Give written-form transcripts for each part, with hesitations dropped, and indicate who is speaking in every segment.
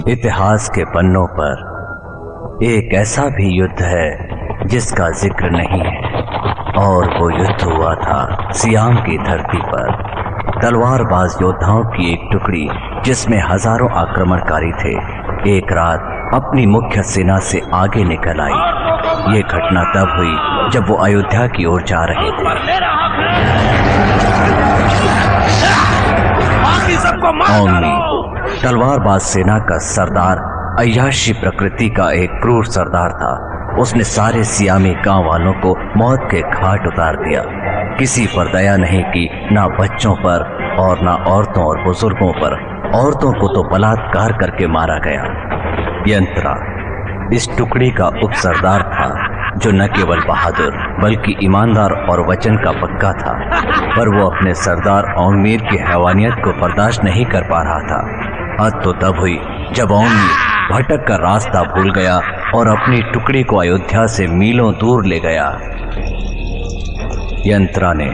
Speaker 1: इतिहास के पन्नों पर एक ऐसा भी युद्ध है जिसका जिक्र नहीं है, और वो युद्ध हुआ था सियाम की धरती पर। तलवारबाज योद्धाओं की एक टुकड़ी जिसमें हजारों आक्रमणकारी थे, एक रात अपनी मुख्य सेना से आगे निकल आई। ये घटना तब हुई जब वो अयोध्या की ओर जा रहे थे। ओमनी तलवारबाज सेना का सरदार अय्याशी प्रकृति का एक क्रूर सरदार था। उसने सारे सियामी गांव वालों को मौत के घाट उतार दिया। किसी पर दया नहीं की, ना बच्चों पर और ना औरतों और बुजुर्गों पर। औरतों को तो बलात्कार करके मारा गया। यंत्रा इस टुकड़ी का उप सरदार था, जो न केवल बहादुर बल्कि ईमानदार और वचन का पक्का था। पर वो अपने सरदार औंगमीर की हैवानियत को बर्दाश्त नहीं कर पा रहा था। हद तो तब हुई जब औंगमीर भटक कर रास्ता भूल गया और अपनी टुकड़ी को अयोध्या से मीलों दूर ले गया। यंत्रा ने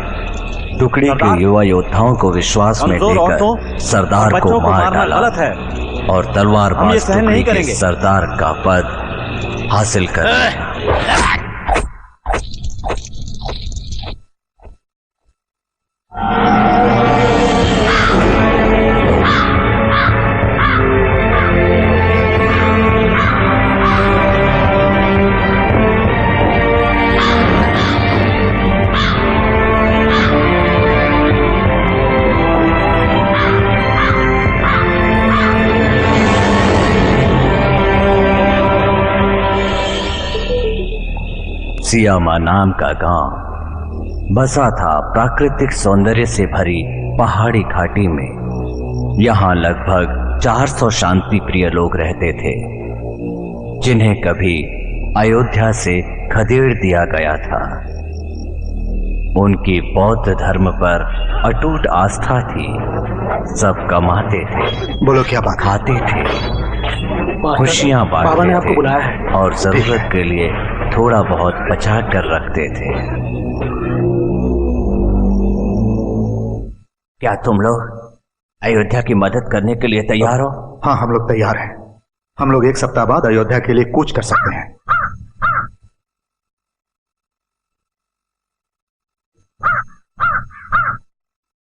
Speaker 1: टुकड़ी के युवा योद्धाओं को विश्वास में लेकर सरदार को मार डाला और तलवारबाज टुकड़ी के सरदार का पद हासिल कर लिया। सियामा नाम का गांव बसा था प्राकृतिक सौंदर्य से भरी पहाड़ी घाटी में। यहाँ लगभग 400 शांति प्रिय लोग रहते थे, जिन्हें कभी अयोध्या से खदेड़ दिया गया था। उनकी बौद्ध धर्म पर अटूट आस्था थी। सब कमाते थे,
Speaker 2: बोलो क्या बात,
Speaker 1: खाते थे, खुशियां बांटते थे बुलाया है और जरूरत के लिए थोड़ा बहुत बचा कर रखते थे। क्या तुम लोग अयोध्या की मदद करने के लिए तैयार हो?
Speaker 2: हाँ, हम लोग तैयार हैं। हम लोग 1 सप्ताह बाद अयोध्या के लिए कूच कर सकते हैं।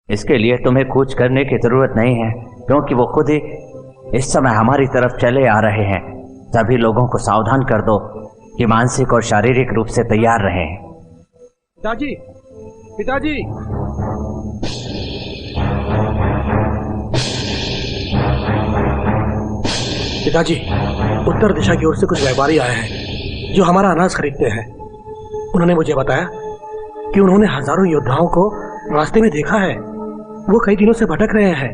Speaker 1: इसके लिए तुम्हें कूच करने की जरूरत नहीं है, क्योंकि वो खुद ही इस समय हमारी तरफ चले आ रहे हैं। सभी लोगों को सावधान कर दो कि मानसिक और शारीरिक रूप से तैयार रहें।
Speaker 3: पिताजी, पिताजी, पिताजी, उत्तर दिशा की ओर से कुछ व्यापारी आए हैं जो हमारा अनाज खरीदते हैं। उन्होंने मुझे बताया कि उन्होंने हजारों योद्धाओं को रास्ते में देखा है। वो कई दिनों से भटक रहे हैं।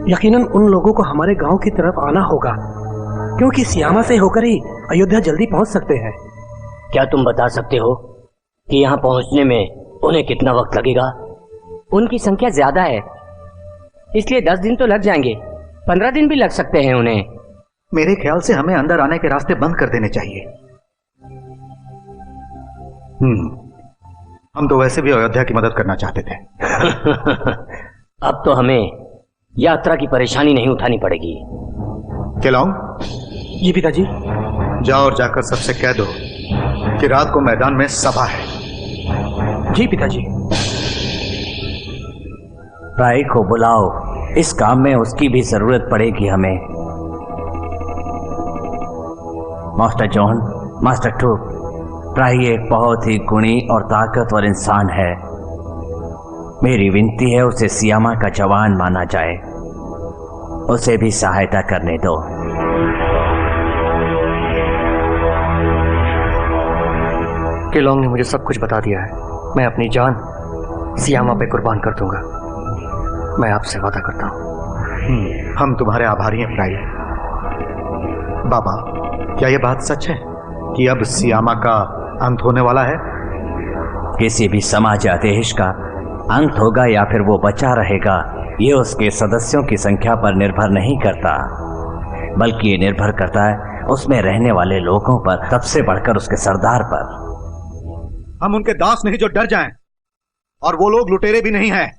Speaker 3: यकीनन उन लोगों को हमारे गांव की तरफ आना होगा, क्योंकि सियामा से होकर ही अयोध्या जल्दी पहुंच सकते हैं।
Speaker 4: क्या तुम बता सकते हो कि यहाँ पहुंचने में उन्हें कितना वक्त लगेगा? उनकी संख्या ज्यादा है, इसलिए 10 दिन तो लग जाएंगे। 15 दिन भी लग सकते हैं उन्हें।
Speaker 2: मेरे ख्याल से हमें अंदर आने के रास्ते बंद कर देने चाहिए। हम तो वैसे भी अयोध्या की मदद करना चाहते थे।
Speaker 4: अब तो हमें यात्रा की परेशानी नहीं उठानी पड़ेगी।
Speaker 2: खिलाऊं?
Speaker 3: जी पिताजी।
Speaker 2: जाओ और जाकर सबसे कह दो कि रात को मैदान में सभा है।
Speaker 3: जी पिताजी।
Speaker 1: राय को बुलाओ, इस काम में उसकी भी जरूरत पड़ेगी हमें। मास्टर जॉन, मास्टर टूक, राय एक बहुत ही गुणी और ताकतवर इंसान है। मेरी विनती है उसे सियामा का जवान माना जाए। उसे भी सहायता करने दो।
Speaker 3: किलोंग ने मुझे सब कुछ बता दिया है। मैं अपनी जान सियामा पे कुर्बान कर दूंगा। मैं आपसे वादा करता हूँ।
Speaker 2: हम तुम्हारे आभारी हैं फ्राई। बाबा, क्या यह बात सच है कि अब सियामा का अंत होने वाला है?
Speaker 1: किसी भी समाज या देश का अंत होगा या फिर वो बचा रहेगा, ये उसके सदस्यों की संख्या पर निर्भर नहीं करता, बल्कि ये निर्भर करता है उसमें रहने वाले लोगों पर, सबसे बढ़कर उसके सरदार पर।
Speaker 2: हम उनके दास नहीं जो डर जाएं, और वो लोग लुटेरे भी नहीं हैं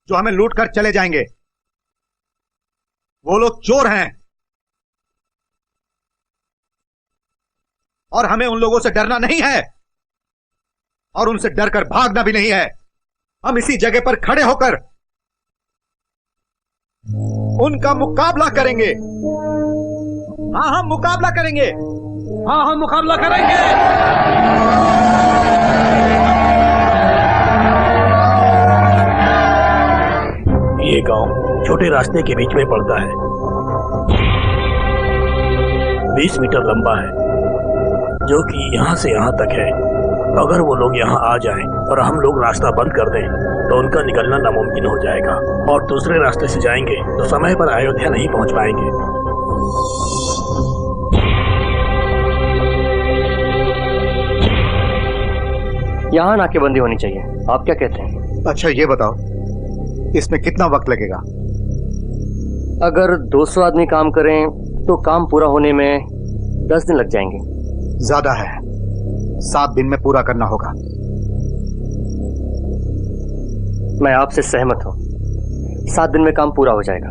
Speaker 2: जो हमें लूट कर चले जाएंगे। वो लोग चोर हैं और हमें उन लोगों से डरना नहीं है और उनसे डरकर भागना भी नहीं है। हम इसी जगह पर खड़े होकर उनका मुकाबला करेंगे। हाँ, हम मुकाबला करेंगे।
Speaker 3: हाँ, हम मुकाबला करेंगे। ये गांव छोटे रास्ते के बीच में पड़ता है, 20 मीटर लंबा है, जो कि यहाँ से यहाँ तक है। अगर वो लोग यहाँ आ जाएं और हम लोग रास्ता बंद कर दें तो उनका निकलना नामुमकिन हो जाएगा और दूसरे रास्ते से जाएंगे तो समय पर अयोध्या नहीं पहुँच पाएंगे।
Speaker 5: यहाँ नाकेबंदी होनी चाहिए, आप क्या कहते हैं?
Speaker 2: अच्छा, ये बताओ इसमें कितना वक्त लगेगा?
Speaker 5: अगर 200 आदमी काम करें तो काम पूरा होने में 10 दिन लग जाएंगे।
Speaker 2: ज्यादा है, 7 दिन में पूरा करना होगा।
Speaker 5: मैं आपसे सहमत हूँ, 7 दिन में काम पूरा हो जाएगा।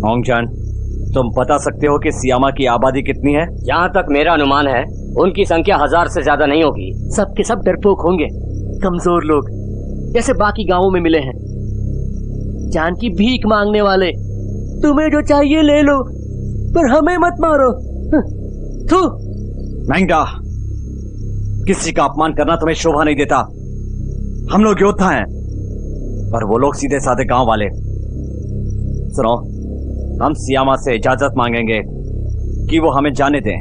Speaker 1: होंगचान, तुम बता सकते हो कि सियामा की आबादी कितनी है?
Speaker 4: जहाँ तक मेरा अनुमान है उनकी संख्या 1000 से ज्यादा नहीं होगी।
Speaker 5: सबके सब डरपोक होंगे, कमजोर लोग, जैसे बाकी गांवों में मिले हैं, जान की भीख मांगने वाले। तुम्हें जो चाहिए ले लो, पर हमें मत मारो। थू।
Speaker 1: महंगा, किसी का अपमान करना तुम्हें शोभा नहीं देता। हम लोग योद्धा हैं और वो लोग सीधे साधे गांव वाले। सुनो, हम सियामा से इजाजत मांगेंगे कि वो हमें जाने दें।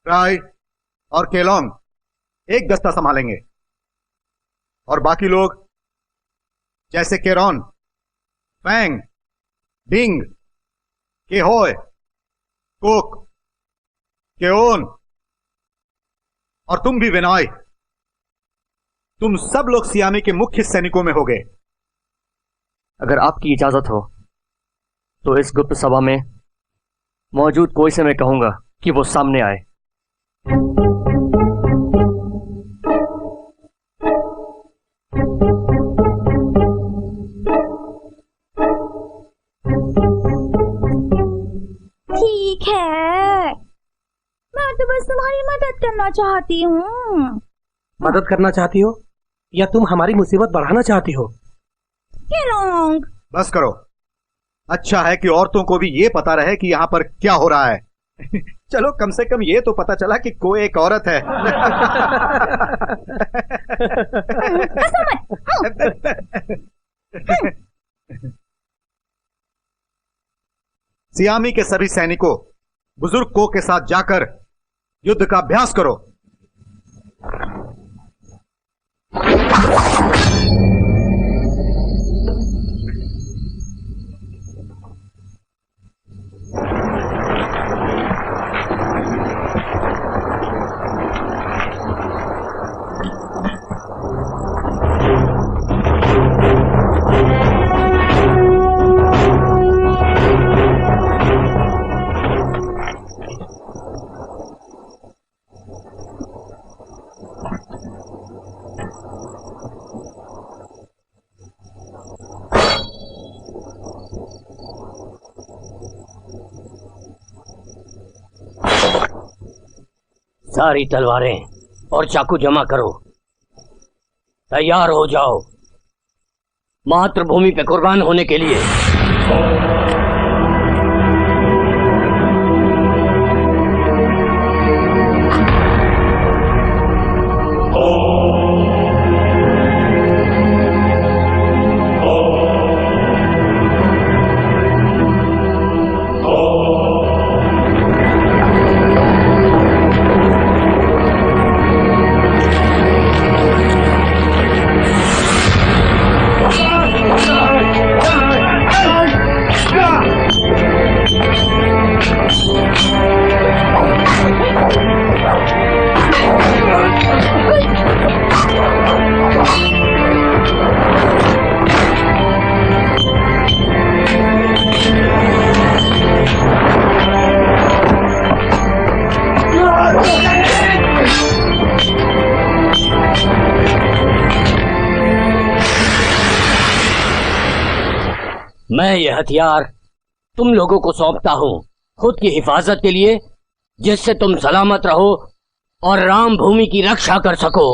Speaker 2: राय और केलोंग एक दस्ता संभालेंगे और बाकी लोग जैसे केरोन, फैंग, डिंग, केहोय, कुक, केओन और तुम भी विनाय, तुम सब लोग सियामी के मुख्य सैनिकों में होगे।
Speaker 5: अगर आपकी इजाजत हो तो इस गुप्त सभा में मौजूद कोई से मैं कहूंगा कि वो सामने आए।
Speaker 6: ठीक है, मैं तो बस तुम्हारी मदद करना चाहती हूँ।
Speaker 3: मदद करना चाहती हो या तुम हमारी मुसीबत बढ़ाना चाहती हो?
Speaker 6: केलोंग,
Speaker 2: बस करो। अच्छा है कि औरतों को भी ये पता रहे कि यहाँ पर क्या हो रहा है। चलो, कम से कम ये तो पता चला कि कोई एक औरत है। सियामी के सभी सैनिकों, बुजुर्ग को के साथ जाकर युद्ध का अभ्यास करो।
Speaker 4: सारी तलवारें और चाकू जमा करो, तैयार हो जाओ मातृभूमि पे कुर्बान होने के लिए। मैं ये हथियार तुम लोगों को सौंपता हूँ खुद की हिफाजत के लिए, जिससे तुम सलामत रहो और राम भूमि की रक्षा कर सको।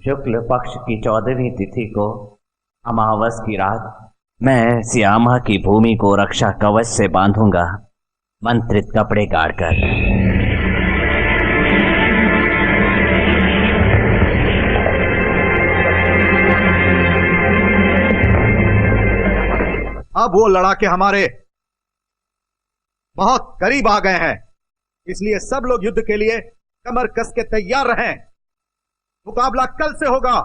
Speaker 1: शुक्ल पक्ष की 14वीं तिथि को अमावस की रात मैं श्यामा की भूमि को रक्षा कवच से बांधूंगा, मंत्रित कपड़े गाड़कर।
Speaker 2: अब वो लड़ाके हमारे बहुत करीब आ गए हैं, इसलिए सब लोग युद्ध के लिए कमर कस के तैयार रहें। मुकाबला कल से होगा।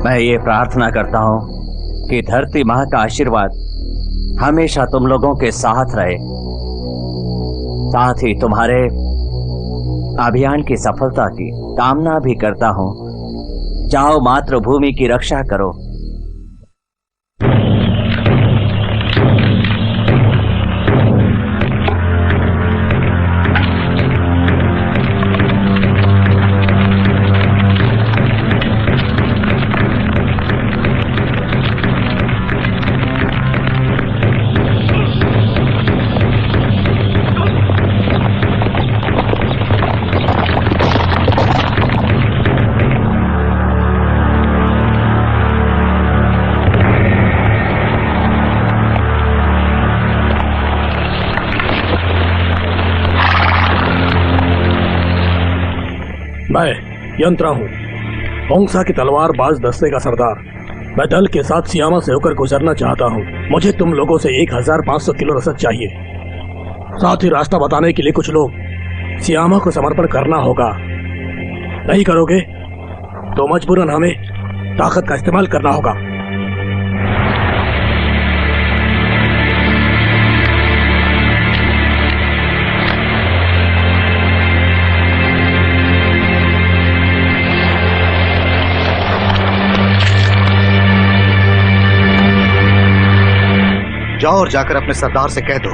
Speaker 1: मैं ये प्रार्थना करता हूँ कि धरती माँ का आशीर्वाद हमेशा तुम लोगों के साथ रहे, साथ ही तुम्हारे अभियान की सफलता की कामना भी करता हूँ। जाओ मातृभूमि की रक्षा करो।
Speaker 3: मैं यंत्रा हूँ, होंगसा की तलवार बाज दस्ते का सरदार। मैं दल के साथ सियामा से होकर गुजरना चाहता हूँ। मुझे तुम लोगों से 1500 किलो रसद चाहिए। साथ ही रास्ता बताने के लिए कुछ लोग सियामा को समर्पण करना होगा। नहीं करोगे तो मजबूरन हमें ताकत का इस्तेमाल करना होगा।
Speaker 2: जाओ और जाकर अपने सरदार से कह दो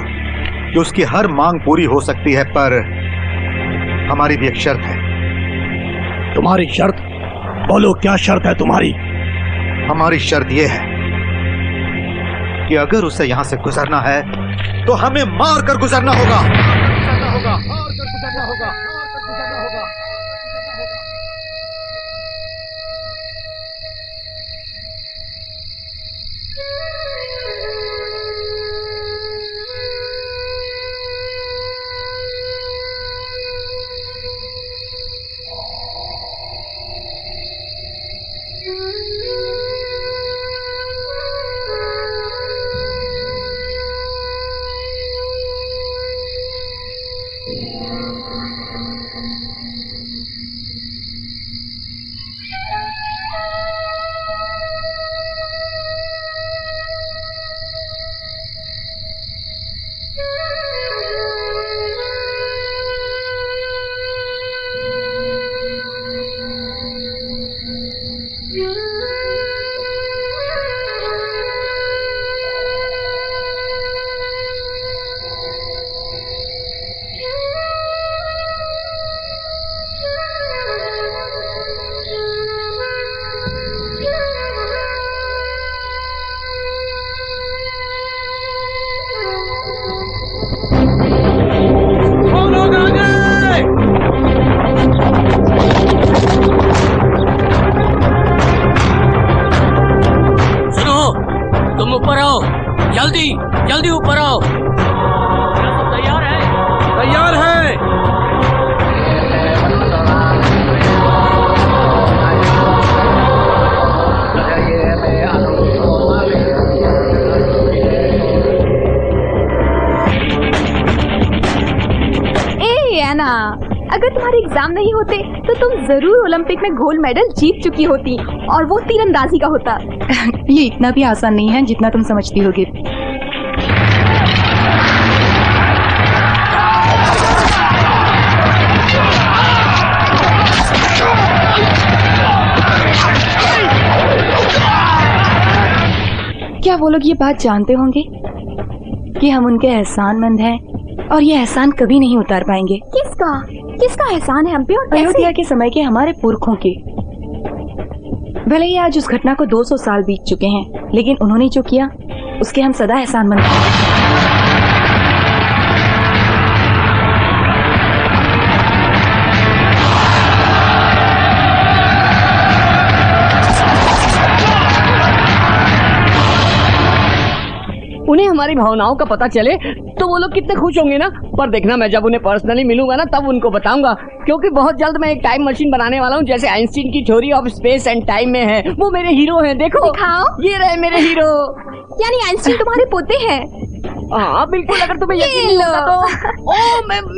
Speaker 2: कि उसकी हर मांग पूरी हो सकती है, पर हमारी भी एक शर्त है।
Speaker 3: तुम्हारी शर्त? बोलो, क्या शर्त है तुम्हारी?
Speaker 2: हमारी शर्त यह है कि अगर उसे यहां से गुजरना है तो हमें मार कर गुजरना होगा।
Speaker 5: जल्दी ऊपर आओ। तैयार है? तैयार है।
Speaker 6: एना, अगर तुम्हारे एग्जाम नहीं होते तो तुम जरूर ओलंपिक में गोल्ड मेडल जीत चुकी होती, और वो तीरंदाजी का होता।
Speaker 7: ये इतना भी आसान नहीं है जितना तुम समझती होगी। क्या वो लोग ये बात जानते होंगे कि हम उनके एहसानमंद हैं और ये एहसान कभी नहीं उतार पाएंगे?
Speaker 6: किसका एहसान है हम पे? और
Speaker 7: अयोध्या के समय के हमारे पुरखों के। भले ही आज उस घटना को 200 साल बीत चुके हैं, लेकिन उन्होंने जो किया उसके हम सदा एहसानमंद हैं।
Speaker 5: उन्हें हमारी भावनाओं का पता चले तो वो लोग कितने खुश होंगे ना। पर देखना, मैं जब उन्हें पर्सनली मिलूंगा ना तब उनको बताऊंगा, क्योंकि बहुत जल्द मैं एक टाइम मशीन बनाने वाला हूँ जैसे आइंस्टीन की theory of space and time में है। वो मेरे हीरो हैं, देखो
Speaker 6: दिखाओ।
Speaker 5: ये रहे मेरे हीरो।
Speaker 6: यानी आइंस्टीन तुम्हारे पोते हैं?
Speaker 5: हाँ बिल्कुल। अगर तुम्हें यकीन नहीं होता तो ओ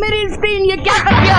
Speaker 5: मेरी स्क्रीन ये क्या कर दिया।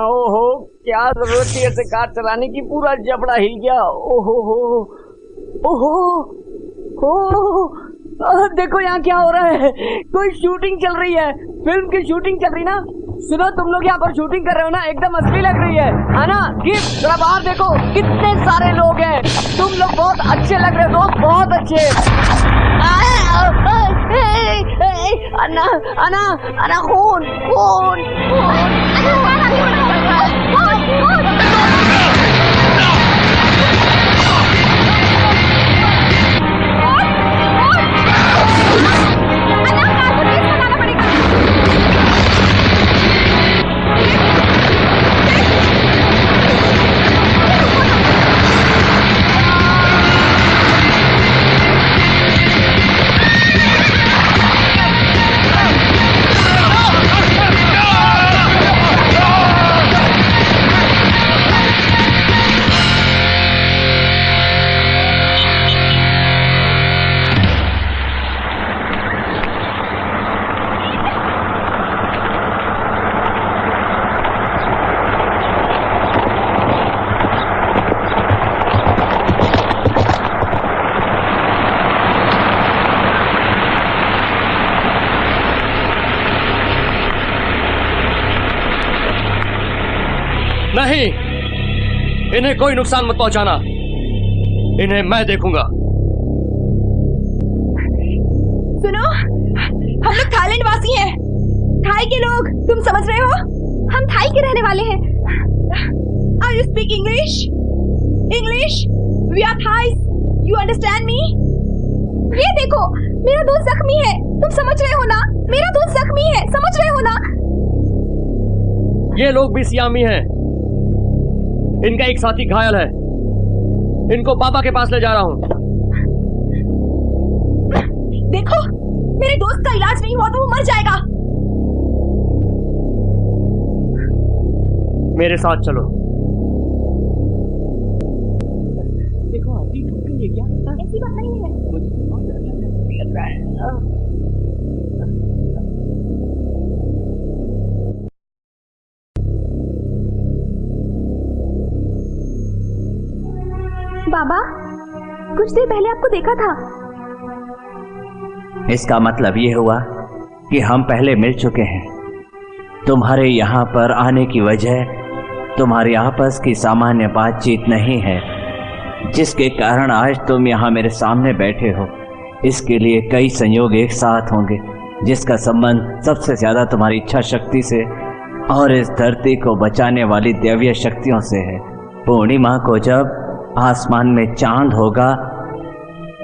Speaker 5: ओहो, क्या जरूरत थी ऐसे कार चलाने की, पूरा जबड़ा हिल गया। ओहो हो, ओहो हो, देखो यहाँ क्या हो रहा है, कोई शूटिंग चल रही है, फिल्म की शूटिंग चल रही ना। सुनो, तुम लोग यहाँ पर शूटिंग कर रहे हो ना, एकदम असली लग रही है ना? गिफ्ट जरा बाहर देखो, कितने सारे लोग हैं। तुम लोग बहुत अच्छे लग रहे हो दोस्त, बहुत अच्छे। अन्ना अन्ना अन्ना, खून खून
Speaker 8: नहीं, इन्हें कोई नुकसान मत पहुंचाना, इन्हें मैं देखूंगा।
Speaker 7: सुनो, हम लोग थाईलैंड वासी हैं, थाई के लोग, तुम समझ रहे हो?
Speaker 6: हम थाई के रहने वाले हैं।
Speaker 7: Are you speak English? English? We are Thais. You understand me?
Speaker 6: ये देखो, मेरा दोस्त जख्मी है, तुम समझ रहे हो ना? मेरा दोस्त जख्मी है, समझ रहे हो ना?
Speaker 8: ये लोग भी सियामी हैं। इनका एक साथी घायल है, इनको बाबा के पास ले जा रहा हूं।
Speaker 7: देखो, मेरे दोस्त का इलाज नहीं हुआ तो वो मर जाएगा।
Speaker 8: मेरे साथ चलो।
Speaker 5: देखो आंटी ठुक गई है क्या?
Speaker 6: ऐसी बात नहीं है।
Speaker 5: मुझे बहुत डर लग रहा है।
Speaker 6: बाबा, कुछ देर पहले आपको देखा था।
Speaker 1: इसका मतलब ये हुआ कि हम पहले मिल चुके हैं। तुम्हारे यहाँ पर आने की वजह तुम्हारी आपस की सामान्य बातचीत नहीं है, जिसके कारण आज तुम यहाँ मेरे सामने बैठे हो। इसके लिए कई संयोग एक साथ होंगे, जिसका संबंध सबसे ज्यादा तुम्हारी इच्छा शक्ति से और इस धरती को बचाने वाली दैवीय शक्तियों से है। पूर्णिमा को जब आसमान में चांद होगा,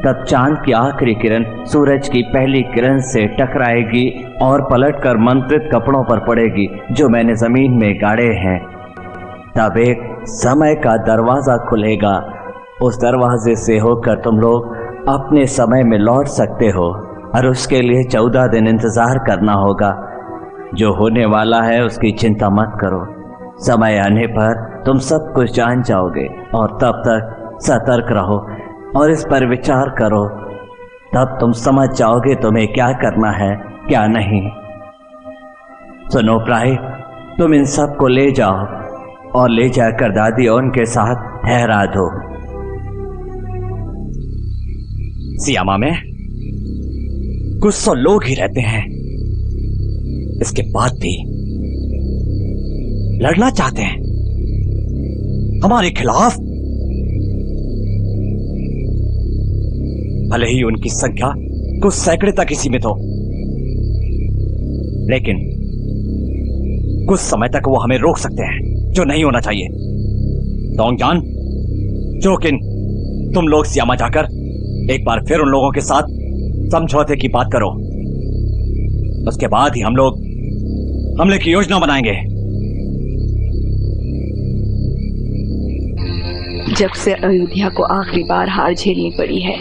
Speaker 1: तब चांद की आखिरी किरण सूरज की पहली किरण से टकराएगी और पलटकर मंत्रित कपड़ों पर पड़ेगी जो मैंने जमीन में गाड़े हैं। तब एक समय का दरवाजा खुलेगा, उस दरवाजे से होकर तुम लोग अपने समय में लौट सकते हो, और उसके लिए 14 दिन इंतजार करना होगा। जो होने वाला है उसकी चिंता मत करो, समय आने पर तुम सब कुछ जान जाओगे, और तब तक सतर्क रहो और इस पर विचार करो। तब तुम समझ जाओगे तुम्हें क्या करना है क्या नहीं। सुनो प्राय, तुम इन सब को ले जाओ और ले जाकर दादी और उनके साथ ठहरा दो। सियामा में कुछ 100 लोग ही रहते हैं, इसके बाद भी लड़ना चाहते हैं हमारे खिलाफ। भले ही उनकी संख्या कुछ सैकड़े तक ही सीमित हो, लेकिन कुछ समय तक वो हमें रोक सकते हैं, जो नहीं होना चाहिए। डोंगजान, जोकिन, तुम लोग सियामा जाकर एक बार फिर उन लोगों के साथ समझौते की बात करो। उसके बाद ही हम लोग हमले की योजना बनाएंगे।
Speaker 7: जब से अयोध्या को आखिरी बार हार झेलनी पड़ी है,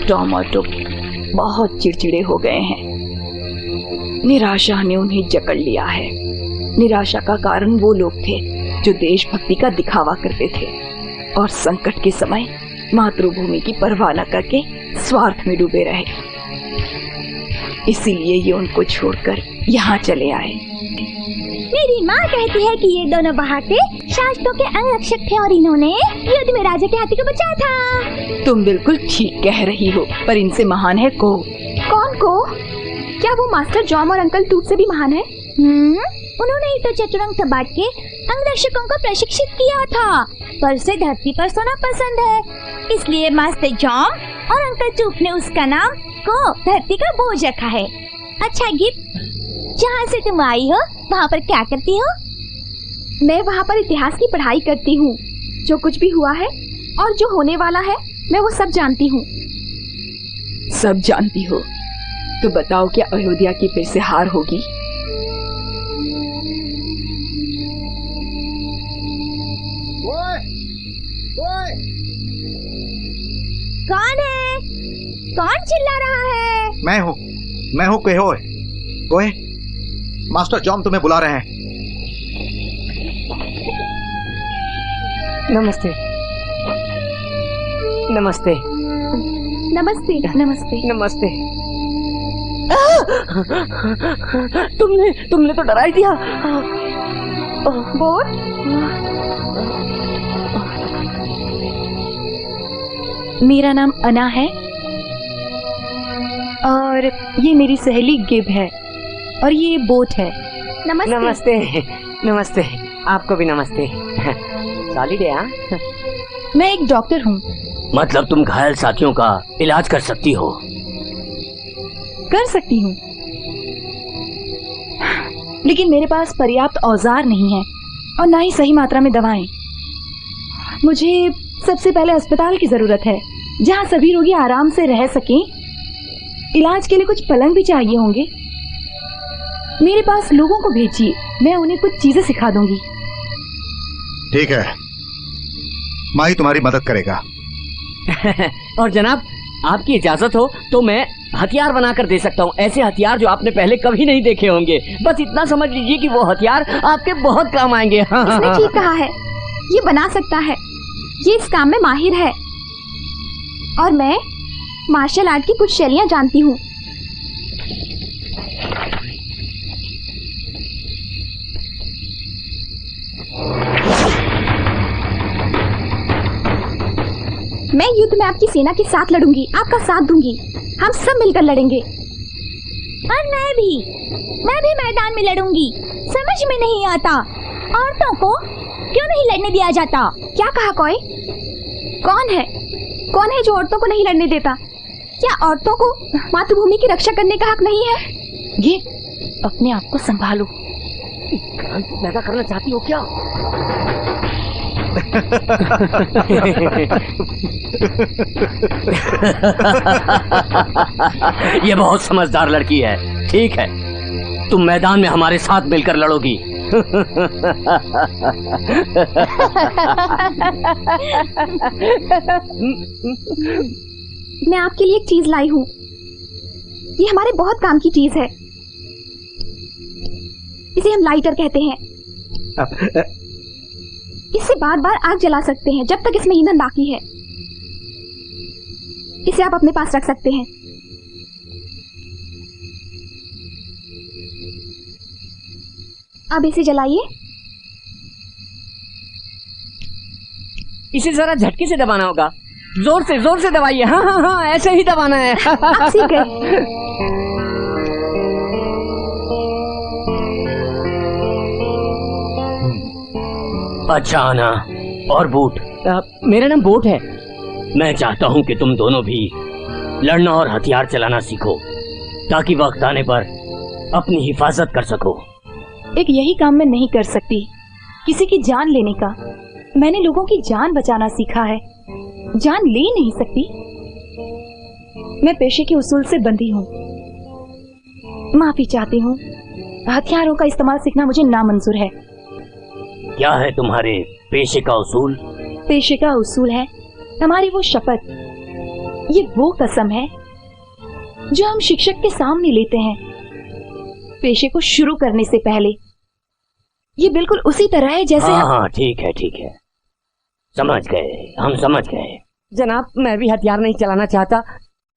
Speaker 7: टॉम और टुक बहुत चिड़चिड़े हो गए हैं। निराशा ने उन्हें जकड़ लिया है। निराशा का कारण वो लोग थे जो देशभक्ति का दिखावा करते थे और संकट के समय मातृभूमि की परवाह न करके स्वार्थ में डूबे रहे। इसीलिए ये उनको छोड़कर यहाँ चले आए।
Speaker 6: मेरी माँ कहती है कि ये दोनों बहाते शासकों के अंगरक्षक थे और इन्होंने युद्ध में राजा के हाथी को बचाया था।
Speaker 7: तुम बिल्कुल ठीक कह रही हो, पर इनसे महान है को।
Speaker 6: क्या वो मास्टर जॉम और अंकल टूट से भी महान है?
Speaker 9: उन्होंने ही तो चतुरंग टबाट के अंगरक्षकों को प्रशिक्षित किया था, पर उसे धरती पर सोना पसंद है, इसलिए मास्टर जॉम और अंकल टूट ने उसका नाम को धरती का बोझ रखा है। अच्छा गिप, जहाँ से तुम आई हो वहाँ पर क्या करती हो?
Speaker 6: मैं वहाँ पर इतिहास की पढ़ाई करती हूँ। जो कुछ भी हुआ है और जो होने वाला है मैं वो सब जानती हूँ।
Speaker 7: सब जानती हो तो बताओ, क्या अयोध्या की फिर से हार होगी?
Speaker 9: कौन है? कौन चिल्ला रहा है?
Speaker 2: मैं हूँ कोए। कोए, मास्टर जॉम तुम्हें बुला रहे हैं।
Speaker 4: नमस्ते। नमस्ते।
Speaker 6: नमस्ते। नमस्ते।
Speaker 4: नमस्ते। तुमने तो डरा ही दिया।
Speaker 6: बोर,
Speaker 7: मेरा नाम अना है और ये मेरी सहेली गिब है और ये बोट है।
Speaker 6: नमस्ते।
Speaker 4: नमस्ते। नमस्ते। आपको भी नमस्ते। सॉलिड है। हाँ,
Speaker 7: मैं एक डॉक्टर हूँ।
Speaker 4: मतलब तुम घायल साथियों का इलाज कर सकती हो?
Speaker 7: कर सकती हूँ, लेकिन मेरे पास पर्याप्त औजार नहीं है और ना ही सही मात्रा में दवाएं। मुझे सबसे पहले अस्पताल की जरूरत है जहाँ सभी रोगी आराम से रह सकें। इलाज के लिए कुछ पलंग भी चाहिए होंगे। मेरे पास लोगों को भेजिए, मैं उन्हें कुछ चीजें सिखा दूंगी।
Speaker 2: ठीक है, माही तुम्हारी मदद करेगा।
Speaker 4: और जनाब, आपकी इजाजत हो तो मैं हथियार बनाकर दे सकता हूँ, ऐसे हथियार जो आपने पहले कभी नहीं देखे होंगे। बस इतना समझ लीजिए कि वो हथियार आपके बहुत काम आएंगे।
Speaker 6: इसने ठीक कहा है, ये बना सकता है, ये इस काम में माहिर है। और मैं मार्शल आर्ट की कुछ शैलियां जानती हूँ। मैं युद्ध में आपकी सेना के साथ लड़ूंगी, आपका साथ दूंगी, हम सब मिलकर लड़ेंगे।
Speaker 9: और मैं भी मैदान में लड़ूंगी। समझ में नहीं आता, औरतों को क्यों नहीं लड़ने दिया जाता?
Speaker 6: क्या कहा कोई? कौन है जो औरतों को नहीं लड़ने देता? क्या औरतों को मातृभूमि की रक्षा करने का हक नहीं है?
Speaker 7: ये अपने आप को संभालो।
Speaker 4: पैदा करना चाहती हो क्या? ये बहुत समझदार लड़की है। ठीक है, तुम मैदान में हमारे साथ मिलकर लड़ोगी।
Speaker 6: मैं आपके लिए एक चीज लाई हूँ। ये हमारे बहुत काम की चीज है। इसे हम लाइटर कहते हैं। इससे बार बार आग जला सकते हैं जब तक इसमें ईंधन बाकी है। इसे आप अपने पास रख सकते हैं। अब इसे जलाइए।
Speaker 4: इसे जरा झटके से दबाना होगा। जोर से दबाइए। हाँ हाँ हाँ, ऐसे ही दबाना है।
Speaker 6: आप सीख गए।
Speaker 4: अच्छा आना और बूट। मेरा नाम बोट है। मैं चाहता हूँ कि तुम दोनों भी लड़ना और हथियार चलाना सीखो, ताकि वक्त आने पर अपनी हिफाजत कर सको।
Speaker 7: एक यही काम मैं नहीं कर सकती, किसी की जान लेने का। मैंने लोगों की जान बचाना सीखा है, जान ले नहीं सकती। मैं पेशे के उसूल से बंधी हूँ। माफी चाहती हूँ, हथियारों का इस्तेमाल सीखना मुझे नामंजूर है।
Speaker 4: क्या है तुम्हारे पेशे का उसूल?
Speaker 7: पेशे का उसूल है हमारी वो शपथ, ये वो कसम है जो हम शिक्षक के सामने लेते हैं पेशे को शुरू करने से पहले। ये बिल्कुल उसी तरह है जैसे
Speaker 4: हाँ, ठीक है, समझ गए, हम समझ गए। जनाब, मैं भी हथियार नहीं चलाना चाहता।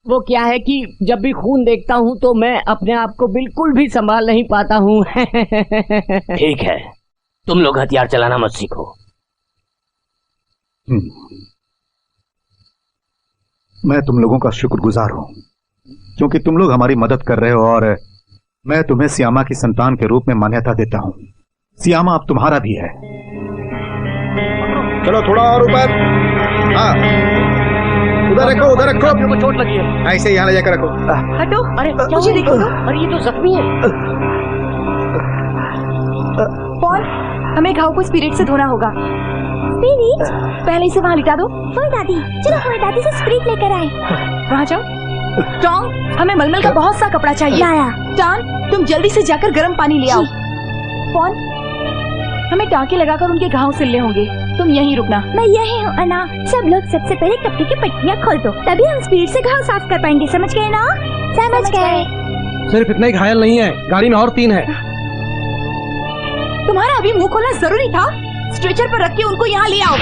Speaker 4: वो क्या है कि जब भी खून देखता हूँ तो मैं अपने आप को बिल्कुल भी संभाल नहीं पाता हूँ। ठीक है, तुम लोग हथियार चलाना मत सीखो।
Speaker 2: मैं तुम लोगों का शुक्रगुजार हूँ, क्योंकि तुम लोग हमारी मदद कर रहे हो और मैं तुम्हें सियामा की संतान के रूप में मान्यता देता हूँ। सियामा अब तुम्हारा भी है। चलो थोड़ा और ऊपर। हाँ, उधर रखो, उधर रखो।
Speaker 5: को चोट लगी है।
Speaker 2: ऐसे यहाँ ले जाकर रखो।
Speaker 6: हटो।
Speaker 5: अरे
Speaker 6: मुझे देखो।
Speaker 5: अरे ये तो जख्मी है।
Speaker 6: पॉल, हमें घाव को स्पिरिट से धोना होगा।
Speaker 9: स्पिरिट?
Speaker 6: पहले इसे वहाँ लिटा दो।
Speaker 9: ओए दादी, चलो हमारी दादी से स्पिरिट लेकर आए।
Speaker 6: वहाँ जाओ। टॉम, हमें मलमल का बहुत सा कपड़ा चाहिए।
Speaker 9: लाया।
Speaker 6: टॉम, तुम जल्दी से जाकर गर्म पानी ले आओ। पॉल, हमें टाँके लगाकर उनके घाव सिलने होंगे। तुम यहीं रुकना।
Speaker 9: मैं यही हूँ अना। सब लोग सबसे पहले कपड़े की पट्टियाँ खोल दो, तभी हम स्पीड से घाव साफ कर पाएंगे। समझ गए ना? समझ गए।
Speaker 3: सिर्फ इतना ही घायल नहीं है, गाड़ी में और 3 है।
Speaker 6: तुम्हारा अभी मुंह खोलना जरूरी था। स्ट्रेचर पर रख के उनको यहाँ ले आओ।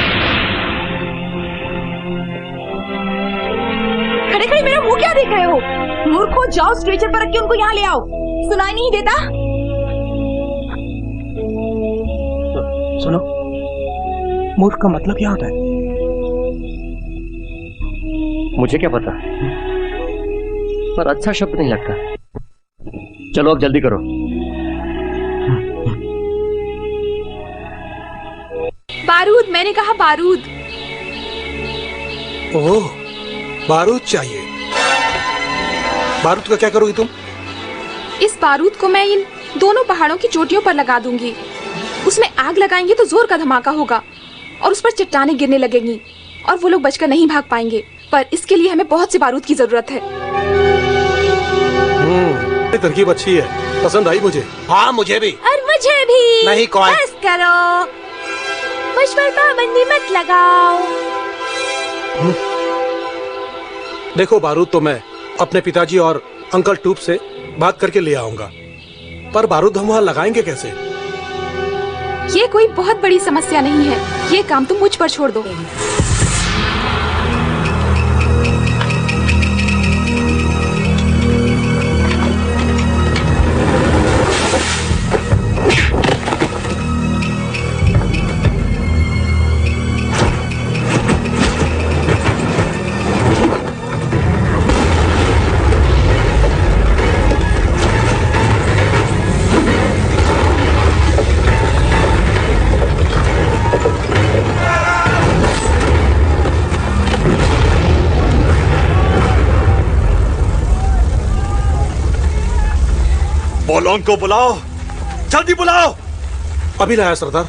Speaker 6: खड़े खड़े मेरा मुंह क्या देख रहे हो? मूर्खो, जाओ स्ट्रेचर पर रख के उनको यहाँ ले आओ। सुनाई नहीं देता?
Speaker 3: सुनो, मूर्ख का मतलब क्या होता है?
Speaker 8: मुझे क्या पता, पर अच्छा शब्द नहीं लगता। चलो अब जल्दी करो।
Speaker 6: बारूद, मैंने कहा बारूद।
Speaker 3: ओह, बारूद चाहिए। बारूद का क्या करोगी तुम?
Speaker 6: इस बारूद को मैं इन दोनों पहाड़ों की चोटियों पर लगा दूंगी। उसमें आग लगाएंगे तो जोर का धमाका होगा और उस पर चट्टानें गिरने लगेंगी और वो लोग बचकर नहीं भाग पाएंगे। पर इसके लिए हमें बहुत से बारूद की जरूरत है।
Speaker 3: तरकीब अच्छी है, पसंद आई मुझे। हाँ, मुझे भी।
Speaker 9: और मुझे भी।
Speaker 3: नहीं, कौन?
Speaker 9: बस करो, मुझ पर पाबंदी मत लगाओ।
Speaker 3: देखो, बारूद तो मैं अपने पिताजी और अंकल टूप से बात करके ले आऊंगा, पर बारूद हम वहाँ लगाएंगे कैसे?
Speaker 6: ये कोई बहुत बड़ी समस्या नहीं है। ये काम तुम मुझ पर छोड़ दो।
Speaker 2: बोलों को बुलाओ, जल्दी बुलाओ।
Speaker 3: अभी लाया सरदार।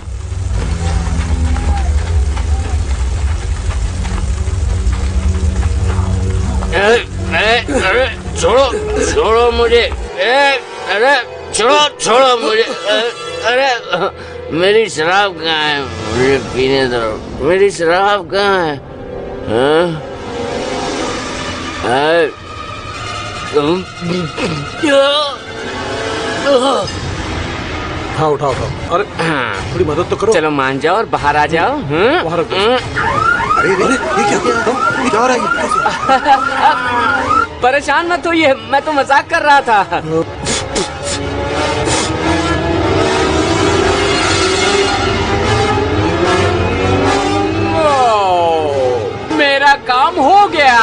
Speaker 4: अरे छोड़ो छोड़ो मुझे। अरे छोड़ो मुझे। अरे मेरी शराब कहाँ है? मुझे पीने दो। मेरी शराब कहाँ है?
Speaker 3: हाँ, उठाओ। अरे थोड़ी मदद तो करो।
Speaker 4: चलो मान जाओ और बाहर आ जाओ।
Speaker 3: बाहर रखो। अरे ये क्या हो रहा है?
Speaker 4: परेशान मत होइए, मैं तो मजाक कर रहा था। मेरा काम हो गया।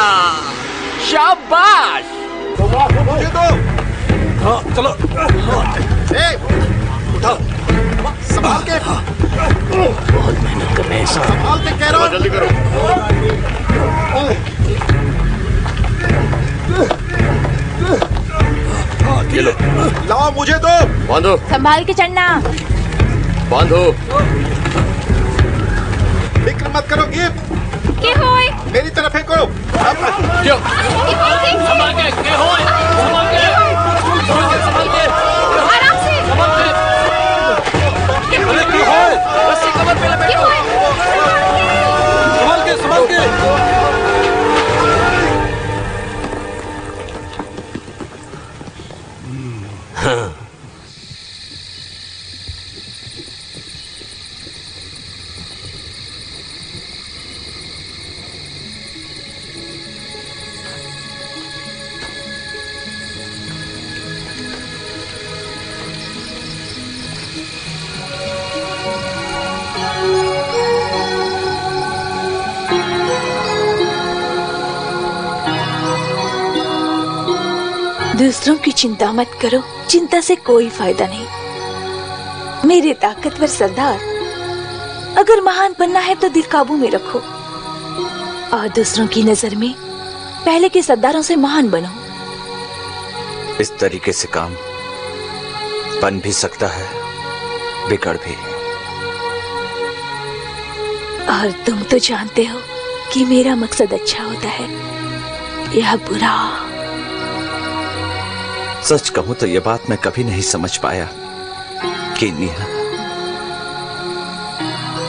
Speaker 4: शाबाश।
Speaker 3: हाँ, चलो।
Speaker 2: उठाओ, संभाल के।
Speaker 4: बहुत मेहनत कर रहे हैं।
Speaker 2: संभाल के कह रहा हूं। जल्दी करो।
Speaker 8: ये लो,
Speaker 2: लाओ मुझे दो।
Speaker 8: बांधो।
Speaker 9: संभाल के चढ़ना।
Speaker 8: बांधो।
Speaker 2: फिक्र मत करो, गिफ्ट
Speaker 6: के होए?
Speaker 2: मेरी तरफ है। करो।
Speaker 8: क्यों? संभाल के, के होए? संभाल के, संभाल के,
Speaker 6: आराम से।
Speaker 3: अरे क्या है?
Speaker 8: रस्सी कमर पे लपेटो।
Speaker 3: संभाल के।
Speaker 7: दूसरों की चिंता मत करो, चिंता से कोई फायदा नहीं। मेरे ताकतवर सरदार, अगर महान बनना है तो दिल काबू में रखो और दूसरों की नजर में पहले के सरदारों से महान बनो।
Speaker 1: इस तरीके से काम बन भी सकता है, बिगड़ भी।
Speaker 7: और तुम तो जानते हो कि मेरा मकसद अच्छा होता है या बुरा।
Speaker 1: सच कहूं तो यह बात मैं कभी नहीं समझ पाया कि नेहा।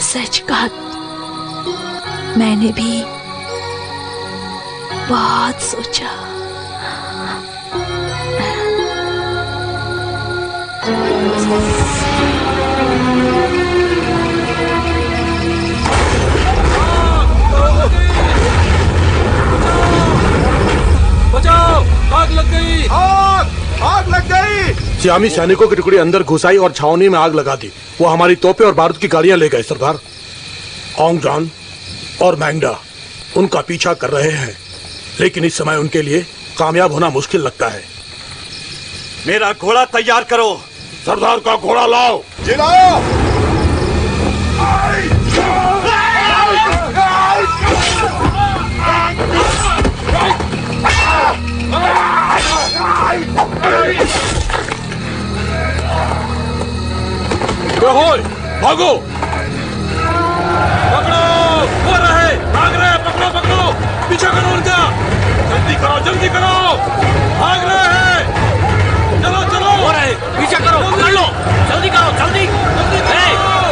Speaker 7: सच कहा, मैंने भी बहुत सोचा।
Speaker 3: बचाओ, आग लग गई!
Speaker 2: आग लग गई!
Speaker 3: सियामी सैनिकों की टुकड़ी अंदर घुस आई और छावनी में आग लगा दी। वो हमारी तोपें और बारूद की गाड़ियां ले गए सरदार। ओंग जान और मैंगडा उनका पीछा कर रहे हैं, लेकिन इस समय उनके लिए कामयाब होना मुश्किल लगता है।
Speaker 2: मेरा घोड़ा तैयार करो।
Speaker 3: सरदार का घोड़ा लाओ।
Speaker 2: जिलाओ!
Speaker 3: भागो! पकड़ो! वो रहे! भाग रहे! पकड़ो, पकड़ो! पीछा करो उनका! जल्दी करो, जल्दी करो! भाग रहे हैं! चलो, चलो!
Speaker 8: हो रहे, पीछा करो, कर लो, जल्दी करो, जल्दी,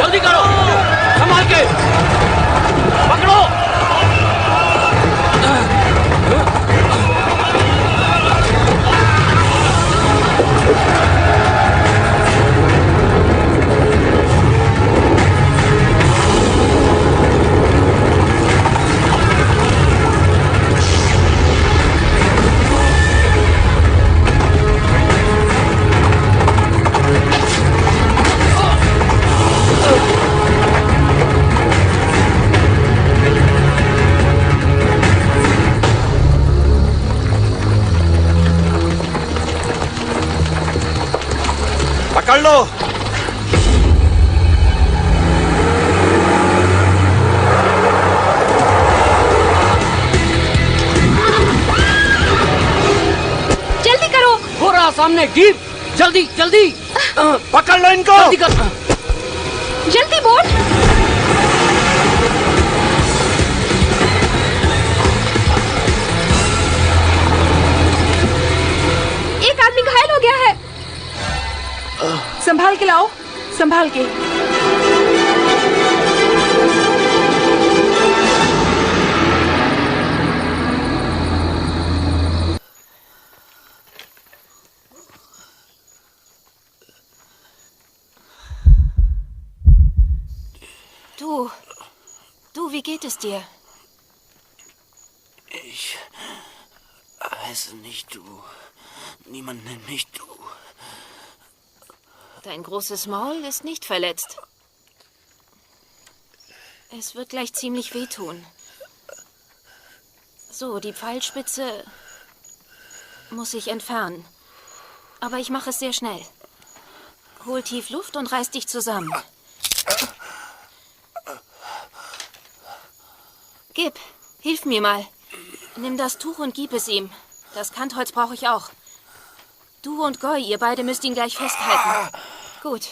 Speaker 8: जल्दी करो, संभाल के, पकड़ो।
Speaker 2: पकड़ लो।
Speaker 6: जल्दी करो।
Speaker 8: हो रहा सामने जीप, जल्दी जल्दी
Speaker 2: पकड़ लो इनको।
Speaker 8: जल्दी कर।
Speaker 6: जल्दी बोट। एक आदमी घायल हो गया है। संभाल के लाओ, संभाल के।
Speaker 10: Du, wie geht es dir?
Speaker 11: Ich heiße nicht du. Niemand nennt mich du.
Speaker 10: Dein großes Maul ist nicht verletzt. Es wird gleich ziemlich wehtun. So, die Pfeilspitze muss ich entfernen. Aber ich mache es sehr schnell. Hol tief Luft und reiß dich zusammen. Gib, hilf mir mal. Nimm das Tuch und gib es ihm. Das Kantholz brauche ich auch. Du und Goy, ihr beide müsst ihn gleich festhalten. Gut.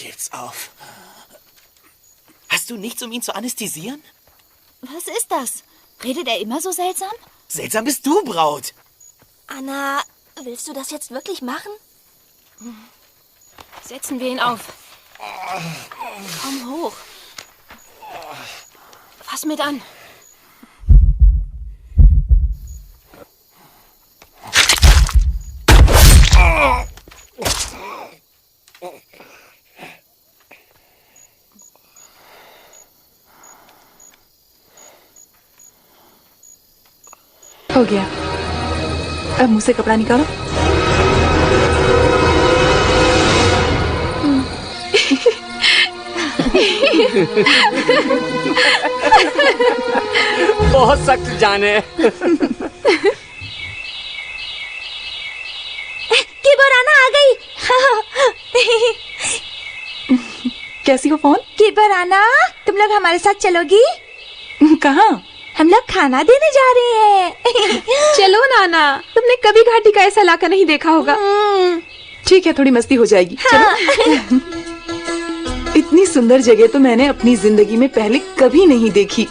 Speaker 11: Geb's auf. Hast du nichts, um ihn zu anästhesieren?
Speaker 9: Was ist das? Redet er immer so seltsam?
Speaker 11: Seltsam bist du, Braut.
Speaker 9: Anna, willst du das jetzt wirklich machen?
Speaker 10: Setzen wir ihn auf. Komm hoch. Fass mit an.
Speaker 6: हो गया। अब मुंह से कपड़ा निकालो।
Speaker 8: बहुत सख्त जाने।
Speaker 6: कैसी हो फोन?
Speaker 9: की बराना, तुम लोग हमारे साथ चलोगी?
Speaker 6: कहाँ?
Speaker 9: हम लोग खाना देने जा रहे हैं।
Speaker 6: चलो नाना, तुमने कभी घाटी का ऐसा इलाका नहीं देखा होगा। ठीक है, थोड़ी मस्ती हो जाएगी।
Speaker 9: हाँ।
Speaker 6: चलो। इतनी सुंदर जगह तो मैंने अपनी जिंदगी में पहले कभी नहीं देखी।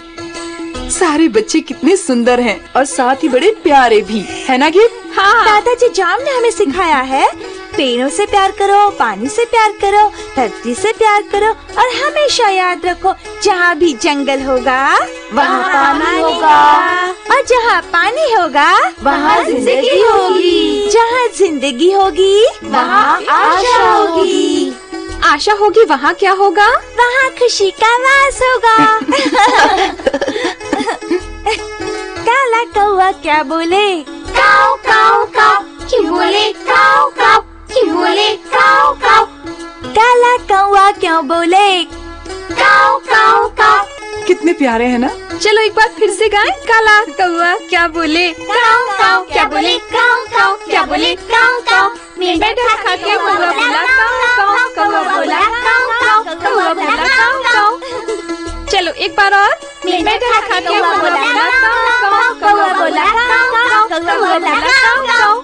Speaker 6: सारे बच्चे कितने सुंदर हैं और साथ ही बड़े प्यारे भी, है ना गिफ्ट?
Speaker 9: हाँ। दादाजी जाम ने हमें सिखाया है, पेड़ों से प्यार करो, पानी से प्यार करो, धरती से प्यार करो और हमेशा याद रखो, जहाँ भी जंगल होगा वहाँ पानी होगा और जहाँ पानी होगा वहाँ जिंदगी होगी, जहाँ जिंदगी होगी वहाँ आशा होगी,
Speaker 6: आशा होगी वहाँ क्या होगा?
Speaker 9: वहाँ खुशी का वास होगा। काला कौवा क्या बोले? काऊ काऊ काऊ। क्यों बोले काऊ काऊ? क्यों बोले काऊ काऊ? काला कौवा क्यों बोले? काऊ काऊ काऊ।
Speaker 6: कितने प्यारे हैं ना? चलो एक बार फिर से गाएं। काला कौवा क्या बोले?
Speaker 9: काऊ काऊ क्या बोले? काऊ काऊ क्या बोले? काऊ काऊ।
Speaker 6: मेंढक खा के कौवा बोला काऊ काऊ, कौवा बोला काऊ काऊ, कौवा बोला काऊ काऊ। चलो एक बार और।
Speaker 9: मेंढक खा के कौवा बोला काऊ काऊ, कौवा बोला काऊ काऊ, कौवा बोला काऊ काऊ।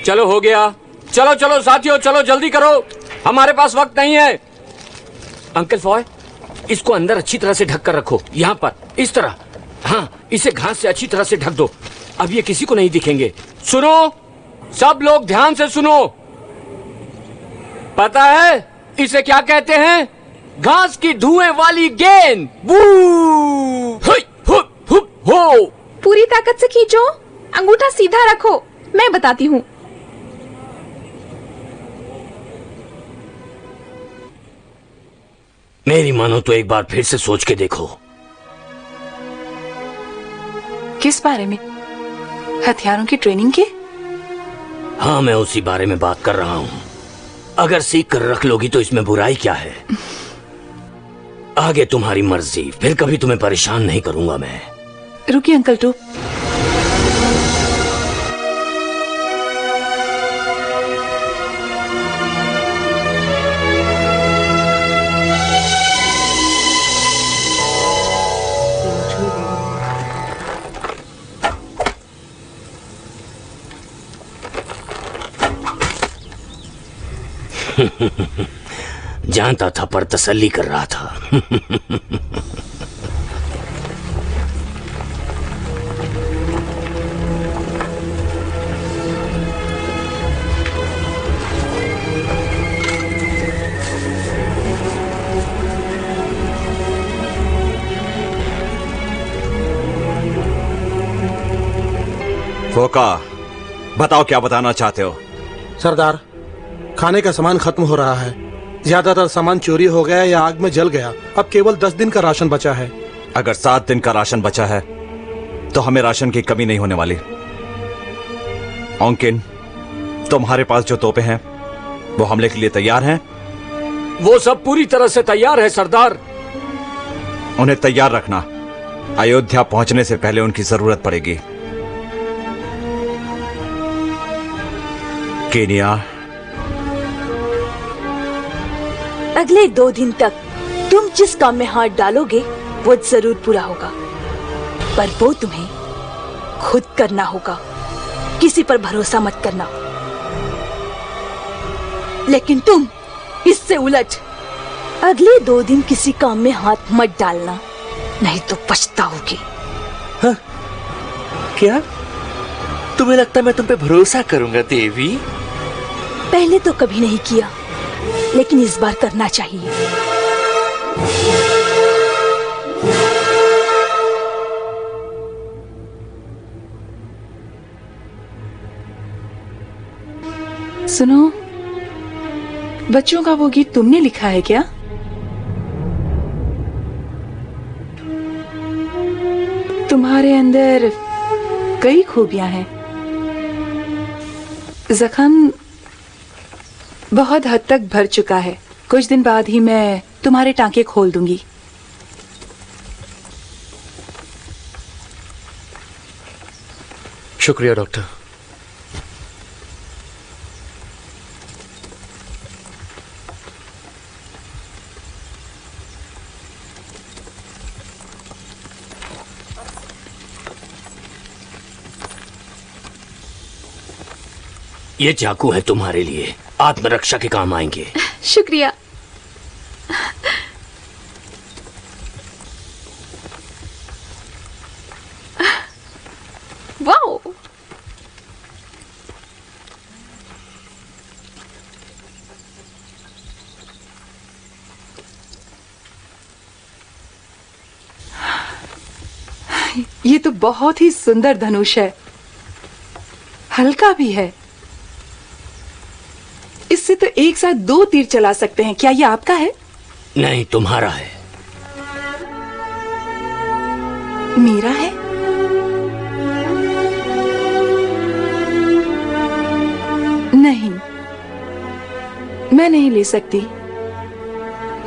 Speaker 8: चलो हो गया। चलो चलो साथियों, चलो जल्दी करो, हमारे पास वक्त नहीं है। अंकल फॉय, इसको अंदर अच्छी तरह से ढक कर रखो, यहाँ पर इस तरह। हाँ, इसे घास से अच्छी तरह से ढक दो, अब ये किसी को नहीं दिखेंगे। सुनो, सब लोग ध्यान से सुनो। पता है इसे क्या कहते हैं? घास की धुएं वाली गेंद। हो।
Speaker 6: पूरी ताकत से खींचो, अंगूठा सीधा रखो, मैं बताती हूँ।
Speaker 8: मेरी मानो तो एक बार फिर से सोच के देखो।
Speaker 6: किस बारे में? हथियारों की ट्रेनिंग के?
Speaker 8: हाँ, मैं उसी बारे में बात कर रहा हूँ। अगर सीख कर रख लोगी तो इसमें बुराई क्या है? आगे तुम्हारी मर्जी, फिर कभी तुम्हें परेशान नहीं करूंगा मैं।
Speaker 6: रुकिए अंकल टू।
Speaker 8: जानता था पर तसल्ली कर रहा था।
Speaker 2: फोका, बताओ क्या बताना चाहते हो?
Speaker 3: सरदार, खाने का सामान खत्म हो रहा है। ज्यादातर सामान चोरी हो गया या आग में जल गया। अब केवल 10 दिन का राशन बचा है।
Speaker 2: अगर 7 दिन का राशन बचा है तो हमें राशन की कमी नहीं होने वाली। ऑंकिन, तुम्हारे पास जो तोपें हैं वो हमले के लिए तैयार हैं?
Speaker 8: वो सब पूरी तरह से तैयार है सरदार।
Speaker 2: उन्हें तैयार रखना, अयोध्या पहुंचने से पहले उनकी जरूरत पड़ेगी। केनिया,
Speaker 12: अगले 2 दिन तक तुम जिस काम में हाथ डालोगे वो जरूर पूरा होगा, पर वो तुम्हें खुद करना होगा। किसी पर भरोसा मत करना। लेकिन तुम इससे उलट अगले 2 दिन किसी काम में हाथ मत डालना, नहीं तो पछताओगे।
Speaker 13: हाँ? क्या तुम्हें लगता है मैं तुम पे भरोसा करूंगा देवी?
Speaker 12: पहले तो कभी नहीं किया, लेकिन इस बार करना चाहिए।
Speaker 6: सुनो, बच्चों का वो गीत तुमने लिखा है क्या? तुम्हारे अंदर कई खूबियां हैं। जख्म बहुत हद तक भर चुका है। कुछ दिन बाद ही मैं तुम्हारे टांके खोल दूंगी।
Speaker 13: शुक्रिया डॉक्टर।
Speaker 8: ये चाकू है तुम्हारे लिए, आत्मरक्षा के काम आएंगे।
Speaker 6: शुक्रिया। वाओ,
Speaker 14: ये तो बहुत ही सुंदर धनुष है, हल्का भी है। इससे तो एक साथ 2 तीर चला सकते हैं। क्या ये आपका है?
Speaker 8: नहीं, तुम्हारा है।
Speaker 14: मेरा है? नहीं, मैं नहीं ले सकती।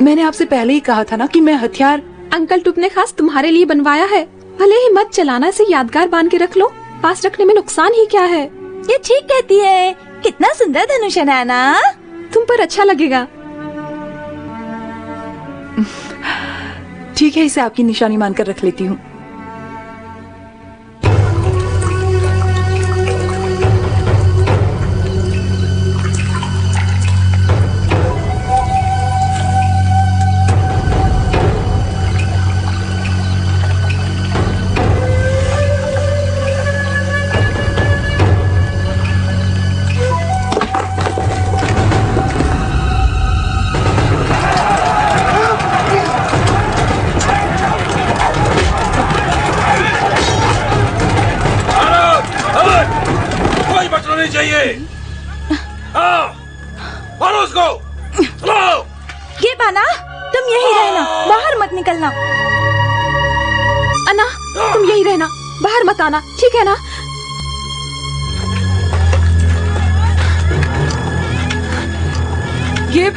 Speaker 14: मैंने आपसे पहले ही कहा था ना कि मैं हथियार।
Speaker 6: अंकल टुप ने खास तुम्हारे लिए बनवाया है। भले ही मत चलाना, से यादगार बांध के रख लो। पास रखने में नुकसान ही क्या है।
Speaker 12: ये ठीक कहती है। कितना सुंदर धनुष है नैना।
Speaker 6: तुम पर अच्छा लगेगा।
Speaker 14: ठीक है, इसे आपकी निशानी मानकर रख लेती हूँ।
Speaker 12: ये बाना, तुम यही रहना, बाहर मत निकलना।
Speaker 6: अन्ना, तुम यही रहना, बाहर मत आना, ठीक है ना?
Speaker 14: ये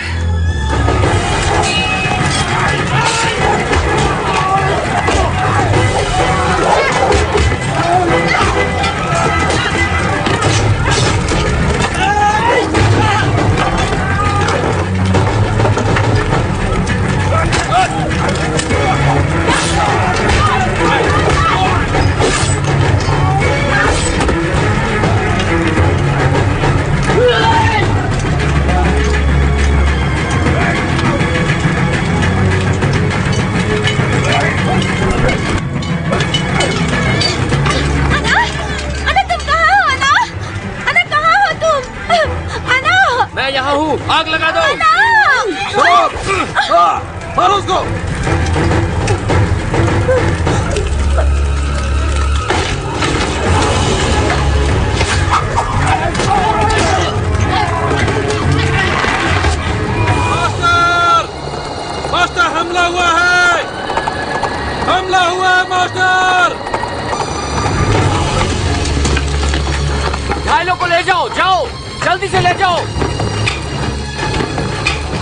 Speaker 8: आग लगा दो।
Speaker 2: मारो उसको।
Speaker 15: मास्टर, हमला हुआ है, हमला हुआ है मास्टर।
Speaker 8: घायलों को ले जाओ, जाओ जल्दी से ले जाओ,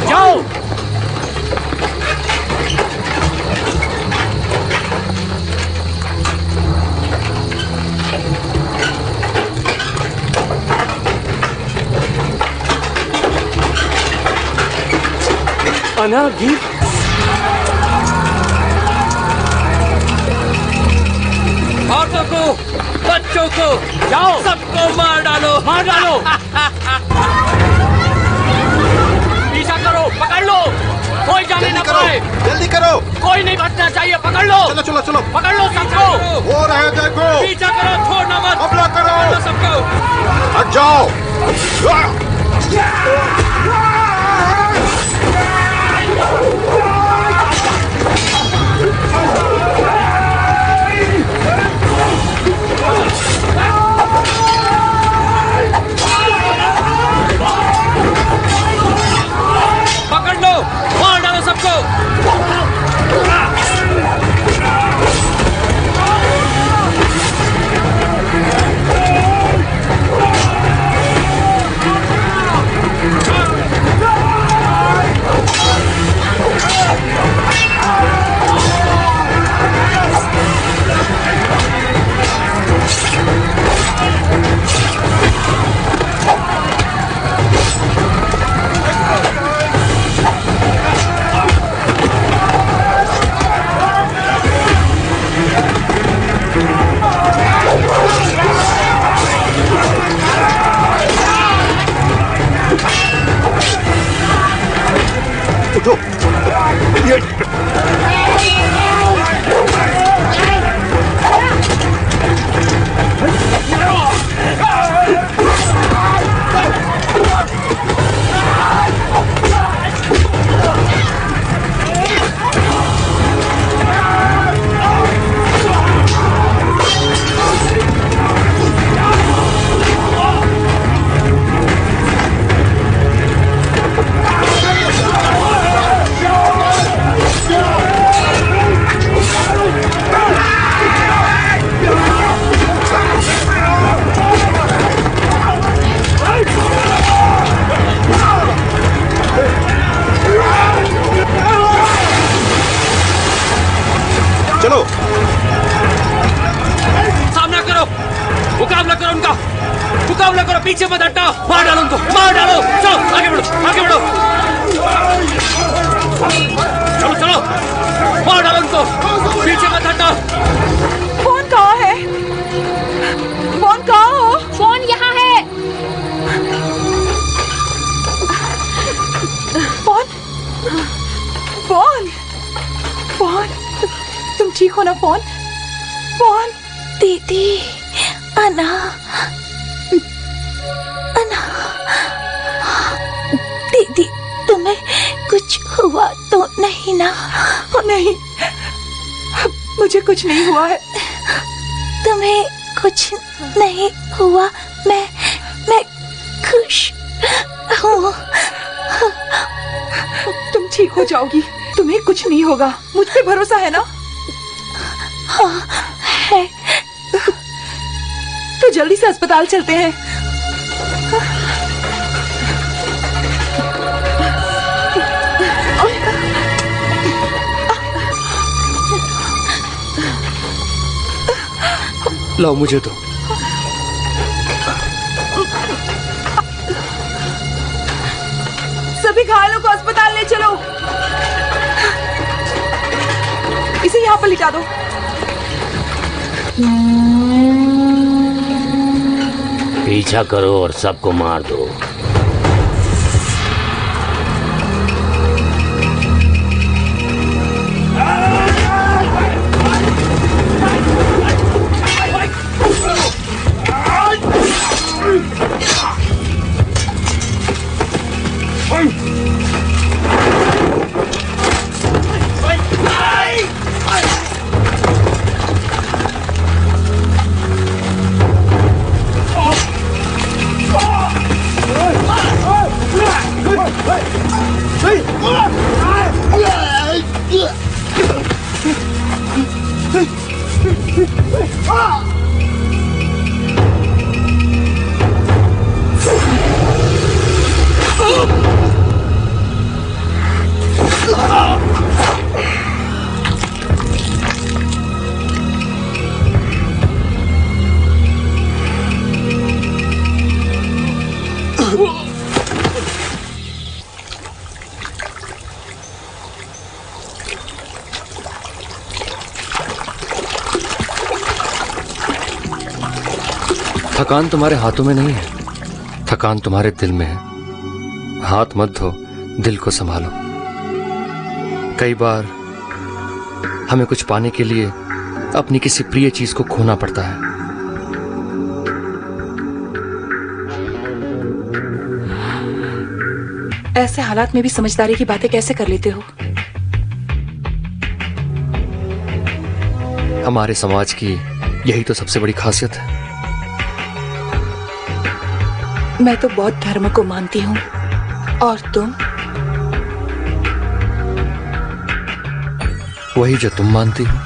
Speaker 8: जाओ।
Speaker 5: अन्ना, गिर।
Speaker 15: औरतों को, बच्चों को,
Speaker 8: जाओ,
Speaker 15: सबको मार डालो,
Speaker 8: मार डालो। पीछा करो, पकड़ लो, कोई जाने ना पाए।
Speaker 2: जल्दी करो,
Speaker 8: कोई नहीं बचना चाहिए, पकड़ लो।
Speaker 2: चलो चलो चलो,
Speaker 8: पकड़ लो सबको।
Speaker 2: हो रहे हैं, देखो।
Speaker 15: पीछा करो, छोड़ना मत,
Speaker 2: हमला करो,
Speaker 15: पकड़ लो सबको।
Speaker 2: हट जाओ।
Speaker 15: पकड़ लो, मार डालो सबको।
Speaker 8: सामना करो, मुकाबला करो उनका, मुकाबला करो, पीछे मत हटो, मार डालो उनको, मार डालो, चलो आगे बढ़ो, आगे बढ़ो, चलो चलो, मार डालो उनको, पीछे मत हटो।
Speaker 12: फोन कहाँ है? फोन कहाँ हो?
Speaker 10: फोन यहाँ है।
Speaker 12: फोन फोन फोन, तुम ठीक हो ना? Phone phone.
Speaker 9: दीदी, अना अना, दीदी तुम्हें कुछ हुआ तो नहीं ना?
Speaker 12: नहीं, मुझे कुछ नहीं हुआ है।
Speaker 9: तुम्हें कुछ नहीं हुआ? मैं खुश हूँ।
Speaker 12: तुम ठीक हो जाओगी, तुम्हें कुछ नहीं होगा, मुझ पे भरोसा है ना?
Speaker 9: हाँ है।
Speaker 12: तो जल्दी से अस्पताल चलते हैं।
Speaker 13: लाओ मुझे तो।
Speaker 12: सभी घायलों को अस्पताल ले चलो। इसे यहाँ पर लिटा दो।
Speaker 8: पीछा करो और सबको मार दो।
Speaker 13: थकान तुम्हारे हाथों में नहीं है, थकान तुम्हारे दिल में है। हाथ मत धो, दिल को संभालो। कई बार हमें कुछ पाने के लिए अपनी किसी प्रिय चीज को खोना पड़ता है।
Speaker 14: ऐसे हालात में भी समझदारी की बातें कैसे कर लेते हो?
Speaker 13: हमारे समाज की यही तो सबसे बड़ी खासियत है।
Speaker 14: मैं तो बौद्ध धर्म को मानती हूँ, और तुम?
Speaker 13: वही जो तुम मानती हो।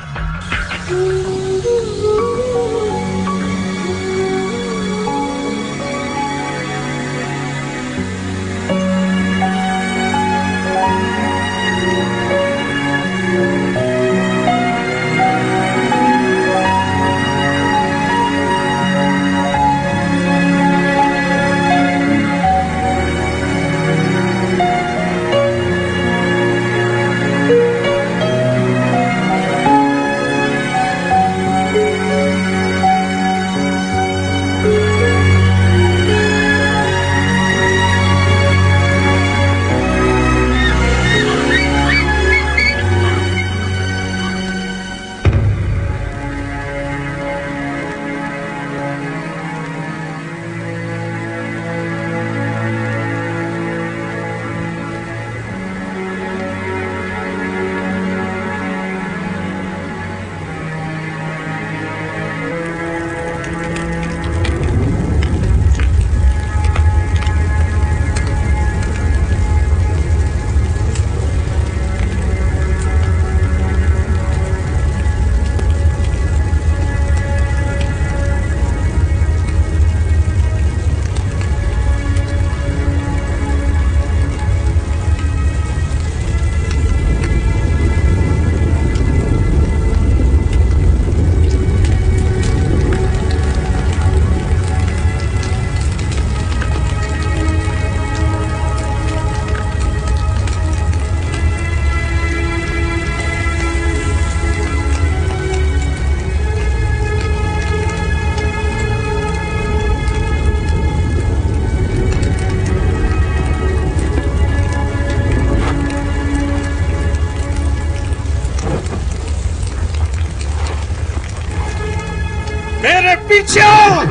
Speaker 15: मेरे पीछे आओ।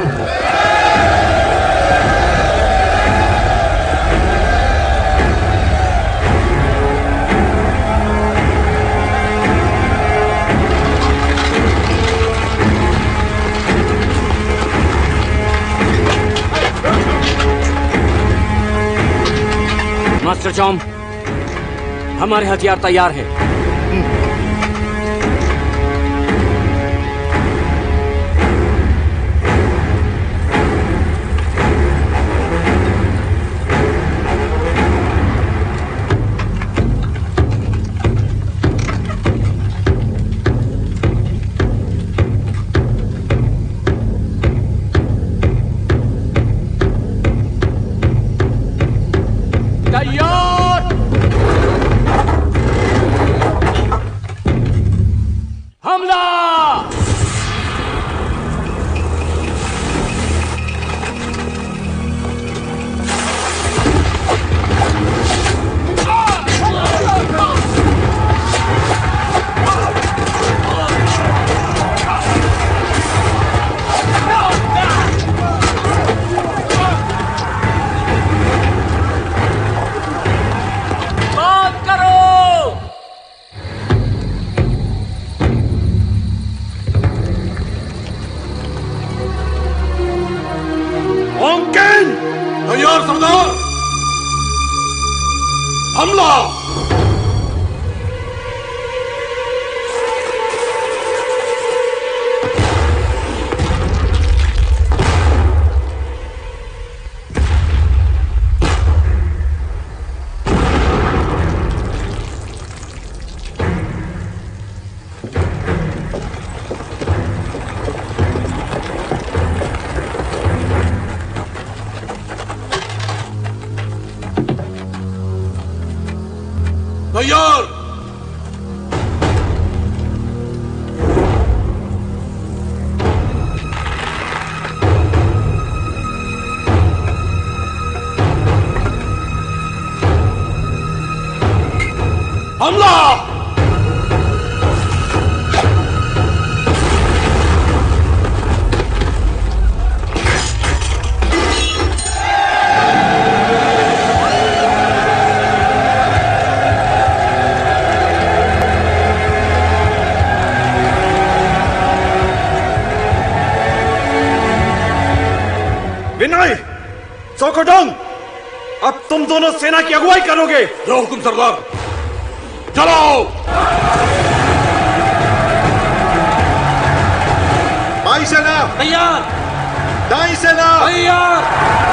Speaker 8: मास्टर जॉम, हमारे हथियार तैयार हैं।
Speaker 15: तैयार सरदार, हमला। तैयार। हमला। विनय, सोकोडोंग, अब तुम दोनों सेना की अगुवाई करोगे। जो हुकुम सरदार। चलो।
Speaker 2: बाई सेना
Speaker 15: तैयार।
Speaker 2: दाई सेना
Speaker 15: तैयार।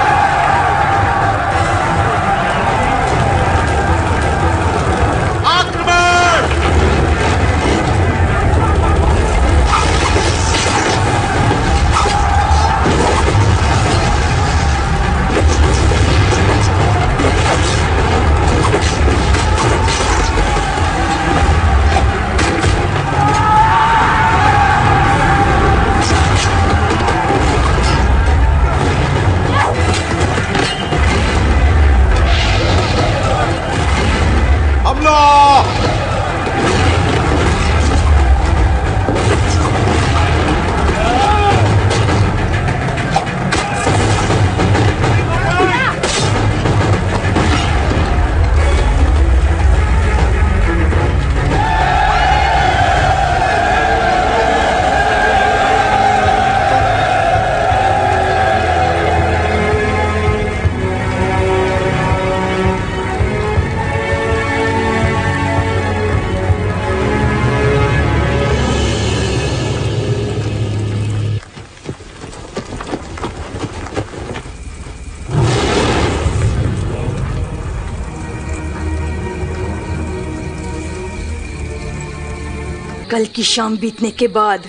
Speaker 12: कल की शाम बीतने के बाद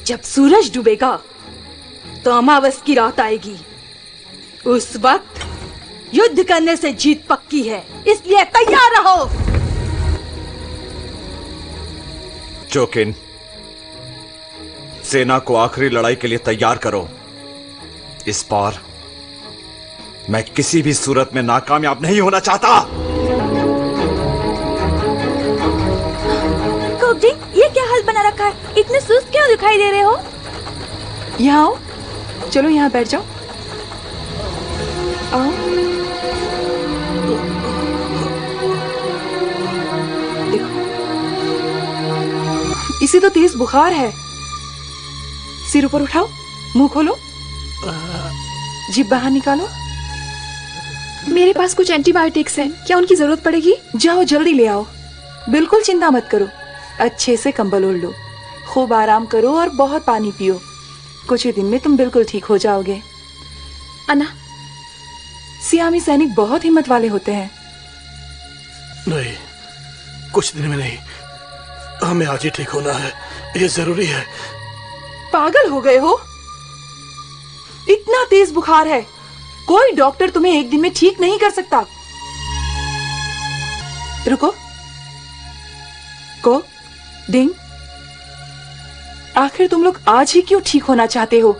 Speaker 12: जब सूरज डूबेगा तो अमावस की रात आएगी। उस वक्त युद्ध करने से जीत पक्की है, इसलिए तैयार रहो।
Speaker 2: जोकिन, सेना को आखिरी लड़ाई के लिए तैयार करो। इस बार मैं किसी भी सूरत में नाकामयाब नहीं होना चाहता।
Speaker 12: कोबजी, ये क्या हाल बना रखा है? इतने सुस्त क्यों दिखाई दे रहे हो?
Speaker 14: यहाँ आओ, चलो यहाँ बैठ जाओ। आओ। देखो, इसे तो तेज बुखार है। सिर ऊपर उठाओ, मुंह खोलो, जीभ बाहर निकालो।
Speaker 6: मेरे पास कुछ एंटीबायोटिक्स हैं, क्या उनकी जरूरत पड़ेगी?
Speaker 14: जाओ जल्दी ले आओ। बिल्कुल चिंता मत करो, अच्छे से कंबल ओढ़ लो, खूब आराम करो और बहुत पानी पियो। कुछ ही दिन में तुम बिल्कुल ठीक हो जाओगे।
Speaker 6: अन्ना,
Speaker 14: सियामी सैनिक बहुत हिम्मत वाले होते हैं।
Speaker 3: नहीं, कुछ दिन में नहीं, हमें आज ही ठीक होना है, ये जरूरी है।
Speaker 14: पागल हो गए हो? इतना तेज बुखार है, कोई डॉक्टर तुम्हें एक दिन में ठीक नहीं कर सकता। रुको, को, डिंग, आखिर तुम लोग आज ही क्यों ठीक होना चाहते हो?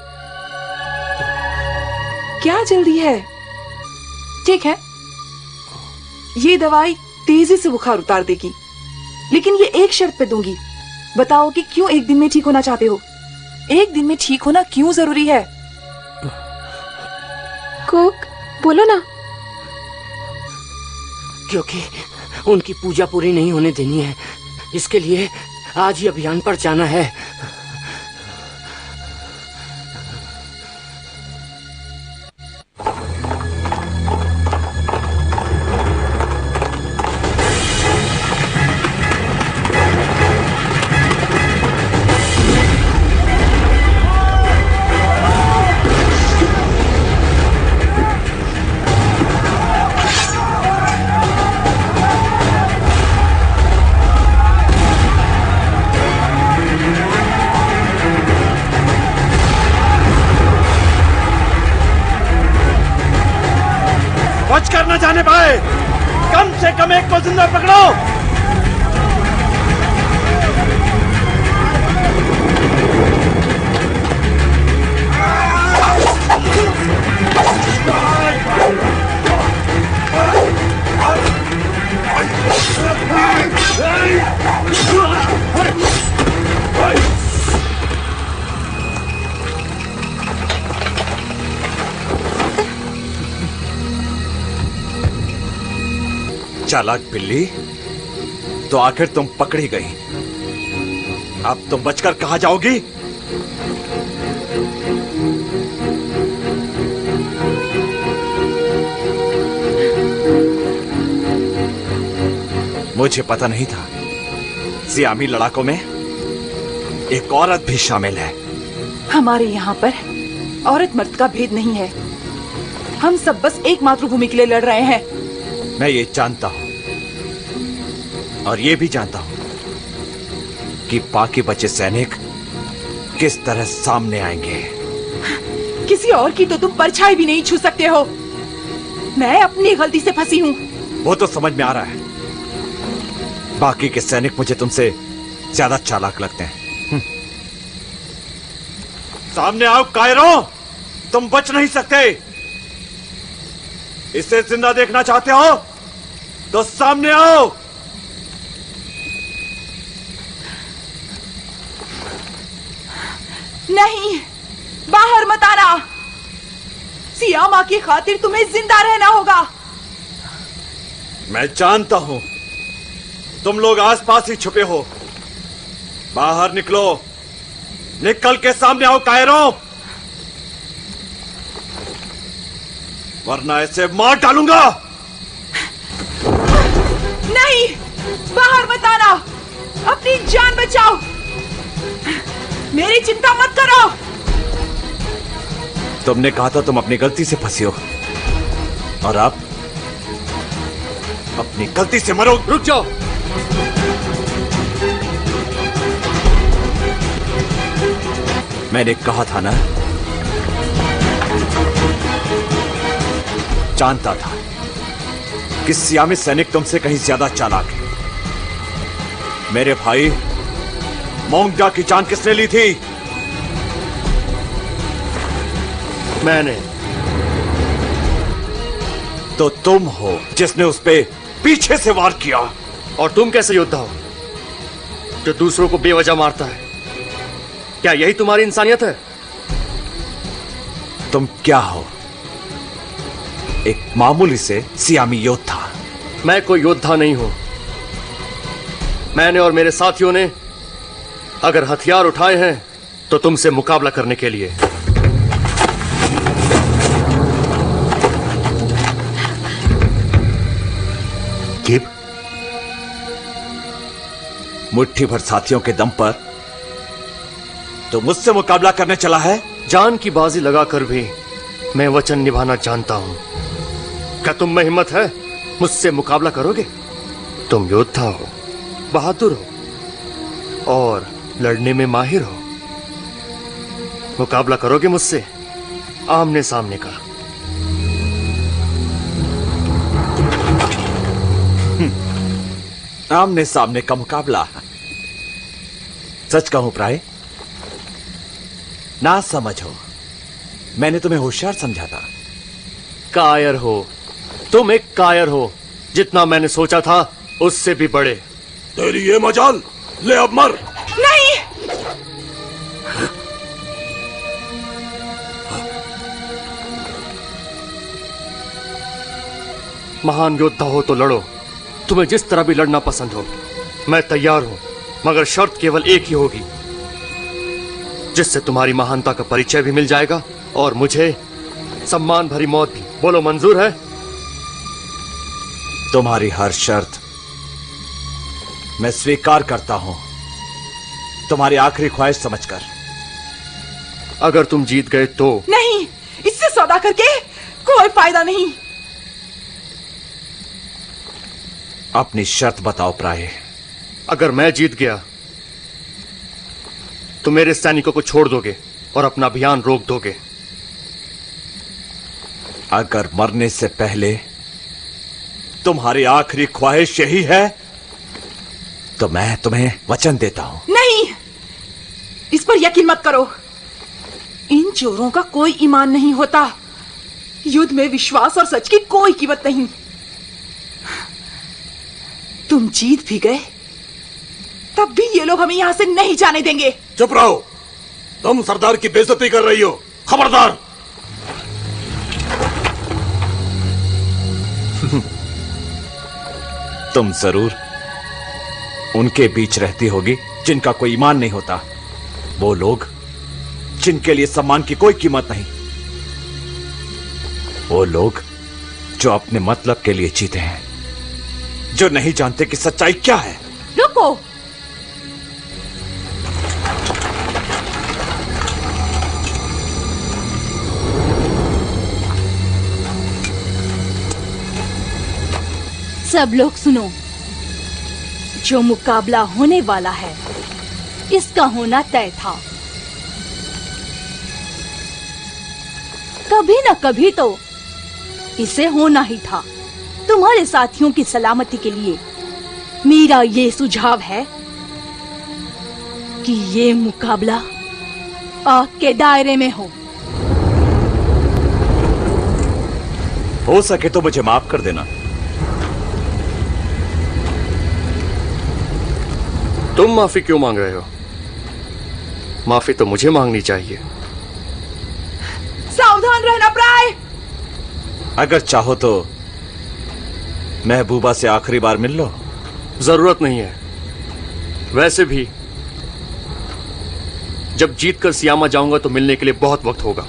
Speaker 14: क्या जल्दी है? ठीक है, ये दवाई तेजी से बुखार उतार देगी, लेकिन ये एक शर्त पे दूंगी। बताओ कि क्यों एक दिन में ठीक होना चाहते हो? एक दिन में ठीक होना क्यों जरूरी है?
Speaker 6: कोक, बोलो ना।
Speaker 4: क्योंकि उनकी पूजा पूरी नहीं होने देनी है, इसके लिए आज ही अभियान पर जाना है।
Speaker 15: बचकर न जाने पाए, कम से कम एक को जिंदा पकड़ो। चालाक बिल्ली, तो आखिर तुम पकड़ी गई। अब तुम बचकर कहां जाओगी? मुझे पता नहीं था सियामी लड़ाकों में एक औरत भी शामिल है।
Speaker 14: हमारे यहाँ पर औरत मर्द का भेद नहीं है, हम सब बस एक मातृभूमि के लिए लड़ रहे हैं।
Speaker 15: मैं ये जानता हूं और ये भी जानता हूं कि बाकी बचे सैनिक किस तरह सामने आएंगे।
Speaker 14: किसी और की तो तुम परछाई भी नहीं छू सकते हो। मैं अपनी गलती से फंसी हूँ।
Speaker 15: वो तो समझ में आ रहा है, बाकी के सैनिक मुझे तुमसे ज्यादा चालाक लगते हैं। सामने आओ कायरो, तुम बच नहीं सकते। इसे जिंदा देखना चाहते हो तो सामने आओ।
Speaker 14: नहीं, बाहर मत आना। सियामा की खातिर तुम्हें जिंदा रहना होगा।
Speaker 15: मैं जानता हूं तुम लोग आसपास ही छुपे हो। बाहर निकलो, निकल के सामने आओ कायरो, वरना ऐसे मार डालूंगा।
Speaker 14: नहीं, बाहर मत आना, अपनी जान बचाओ, मेरी चिंता मत करो।
Speaker 15: तुमने कहा था तुम अपनी गलती से फंसी हो, और अब अपनी गलती से मरो।
Speaker 13: रुक जाओ।
Speaker 15: मैंने कहा था ना, जानता था कि सियामी सैनिक तुमसे कहीं ज्यादा चालाक है। मेरे भाई मोंगडा की जान किसने ली थी?
Speaker 13: मैंने।
Speaker 15: तो तुम हो जिसने उस पे पीछे से वार किया।
Speaker 13: और तुम कैसे योद्धा हो जो दूसरों को बेवजह मारता है? क्या यही तुम्हारी इंसानियत है?
Speaker 15: तुम क्या हो? एक मामूली से सियामी योद्धा।
Speaker 13: मैं कोई योद्धा नहीं हूं। मैंने और मेरे साथियों ने अगर हथियार उठाए हैं तो तुमसे मुकाबला करने के लिए।
Speaker 15: किब? मुट्ठी भर साथियों के दम पर तो मुझसे मुकाबला करने चला है?
Speaker 13: जान की बाजी लगाकर भी मैं वचन निभाना जानता हूं। क्या तुम में हिम्मत है? मुझसे मुकाबला करोगे? तुम योद्धा हो, बहादुर हो और लड़ने में माहिर हो। मुकाबला करोगे मुझसे आमने सामने का?
Speaker 15: आमने सामने का मुकाबला? सच कहूं प्राय, ना समझो, मैंने तुम्हें होशियार समझा था।
Speaker 13: कायर हो तुम, एक कायर हो। जितना मैंने सोचा था उससे भी बड़े।
Speaker 16: तेरी ये मजाल, ले अब मर।
Speaker 14: नहीं,
Speaker 13: महान योद्धा हो तो लड़ो, तुम्हें जिस तरह भी लड़ना पसंद हो। मैं तैयार हूं, मगर शर्त केवल एक ही होगी, जिससे तुम्हारी महानता का परिचय भी मिल जाएगा और मुझे सम्मान भरी मौत भी। बोलो, मंजूर है?
Speaker 15: तुम्हारी हर शर्त मैं स्वीकार करता हूं, तुम्हारी आखिरी ख्वाहिश समझकर।
Speaker 13: अगर तुम जीत गए तो?
Speaker 14: नहीं, इससे सौदा करके कोई फायदा नहीं।
Speaker 15: अपनी शर्त बताओ प्राय।
Speaker 13: अगर मैं जीत गया तो मेरे सैनिकों को छोड़ दोगे और अपना अभियान रोक दोगे।
Speaker 15: अगर मरने से पहले तुम्हारी आखिरी ख्वाहिश यही है तो मैं तुम्हें वचन देता हूं।
Speaker 14: नहीं, इस पर यकीन मत करो। इन चोरों का कोई ईमान नहीं होता। युद्ध में विश्वास और सच की कोई कीमत नहीं। तुम जीत भी गए तब भी ये लोग हमें यहां से नहीं जाने देंगे।
Speaker 16: चुप रहो, तुम सरदार की बेइज्जती कर रही हो। खबरदार।
Speaker 15: तुम जरूर उनके बीच रहती होगी जिनका कोई ईमान नहीं होता। वो लोग जिनके लिए सम्मान की कोई कीमत नहीं। वो लोग जो अपने मतलब के लिए जीते हैं, जो नहीं जानते कि सच्चाई क्या है।
Speaker 14: रुको,
Speaker 12: सब लोग सुनो। जो मुकाबला होने वाला है इसका होना तय था। कभी न कभी तो इसे होना ही था। तुम्हारे साथियों की सलामती के लिए मेरा ये सुझाव है कि ये मुकाबला आग के दायरे में
Speaker 15: हो सके तो मुझे माफ कर देना।
Speaker 13: तुम माफी क्यों मांग रहे हो? माफी तो मुझे मांगनी चाहिए।
Speaker 14: सावधान रहना प्राय।
Speaker 15: अगर चाहो तो महबूबा से आखिरी बार मिल लो।
Speaker 13: जरूरत नहीं है। वैसे भी जब जीत कर सियामा जाऊंगा तो मिलने के लिए बहुत वक्त होगा।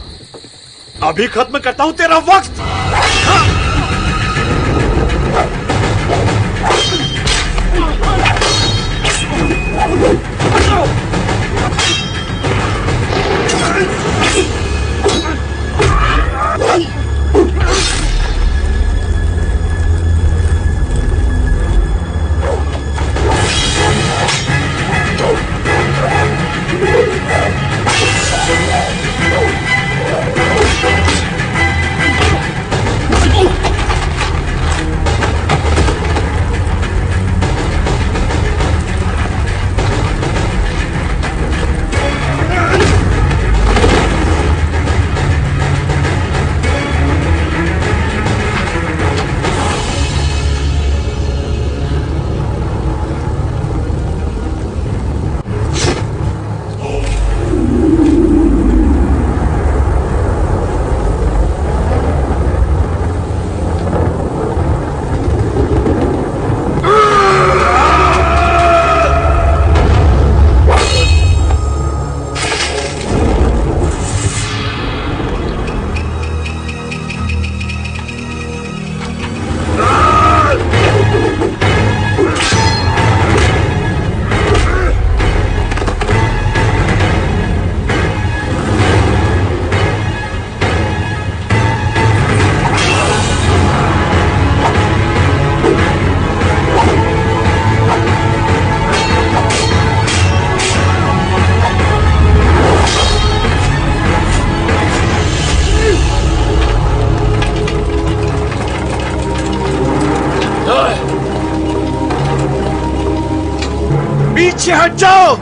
Speaker 15: अभी खत्म करता हूं तेरा वक्त।
Speaker 2: जाओ।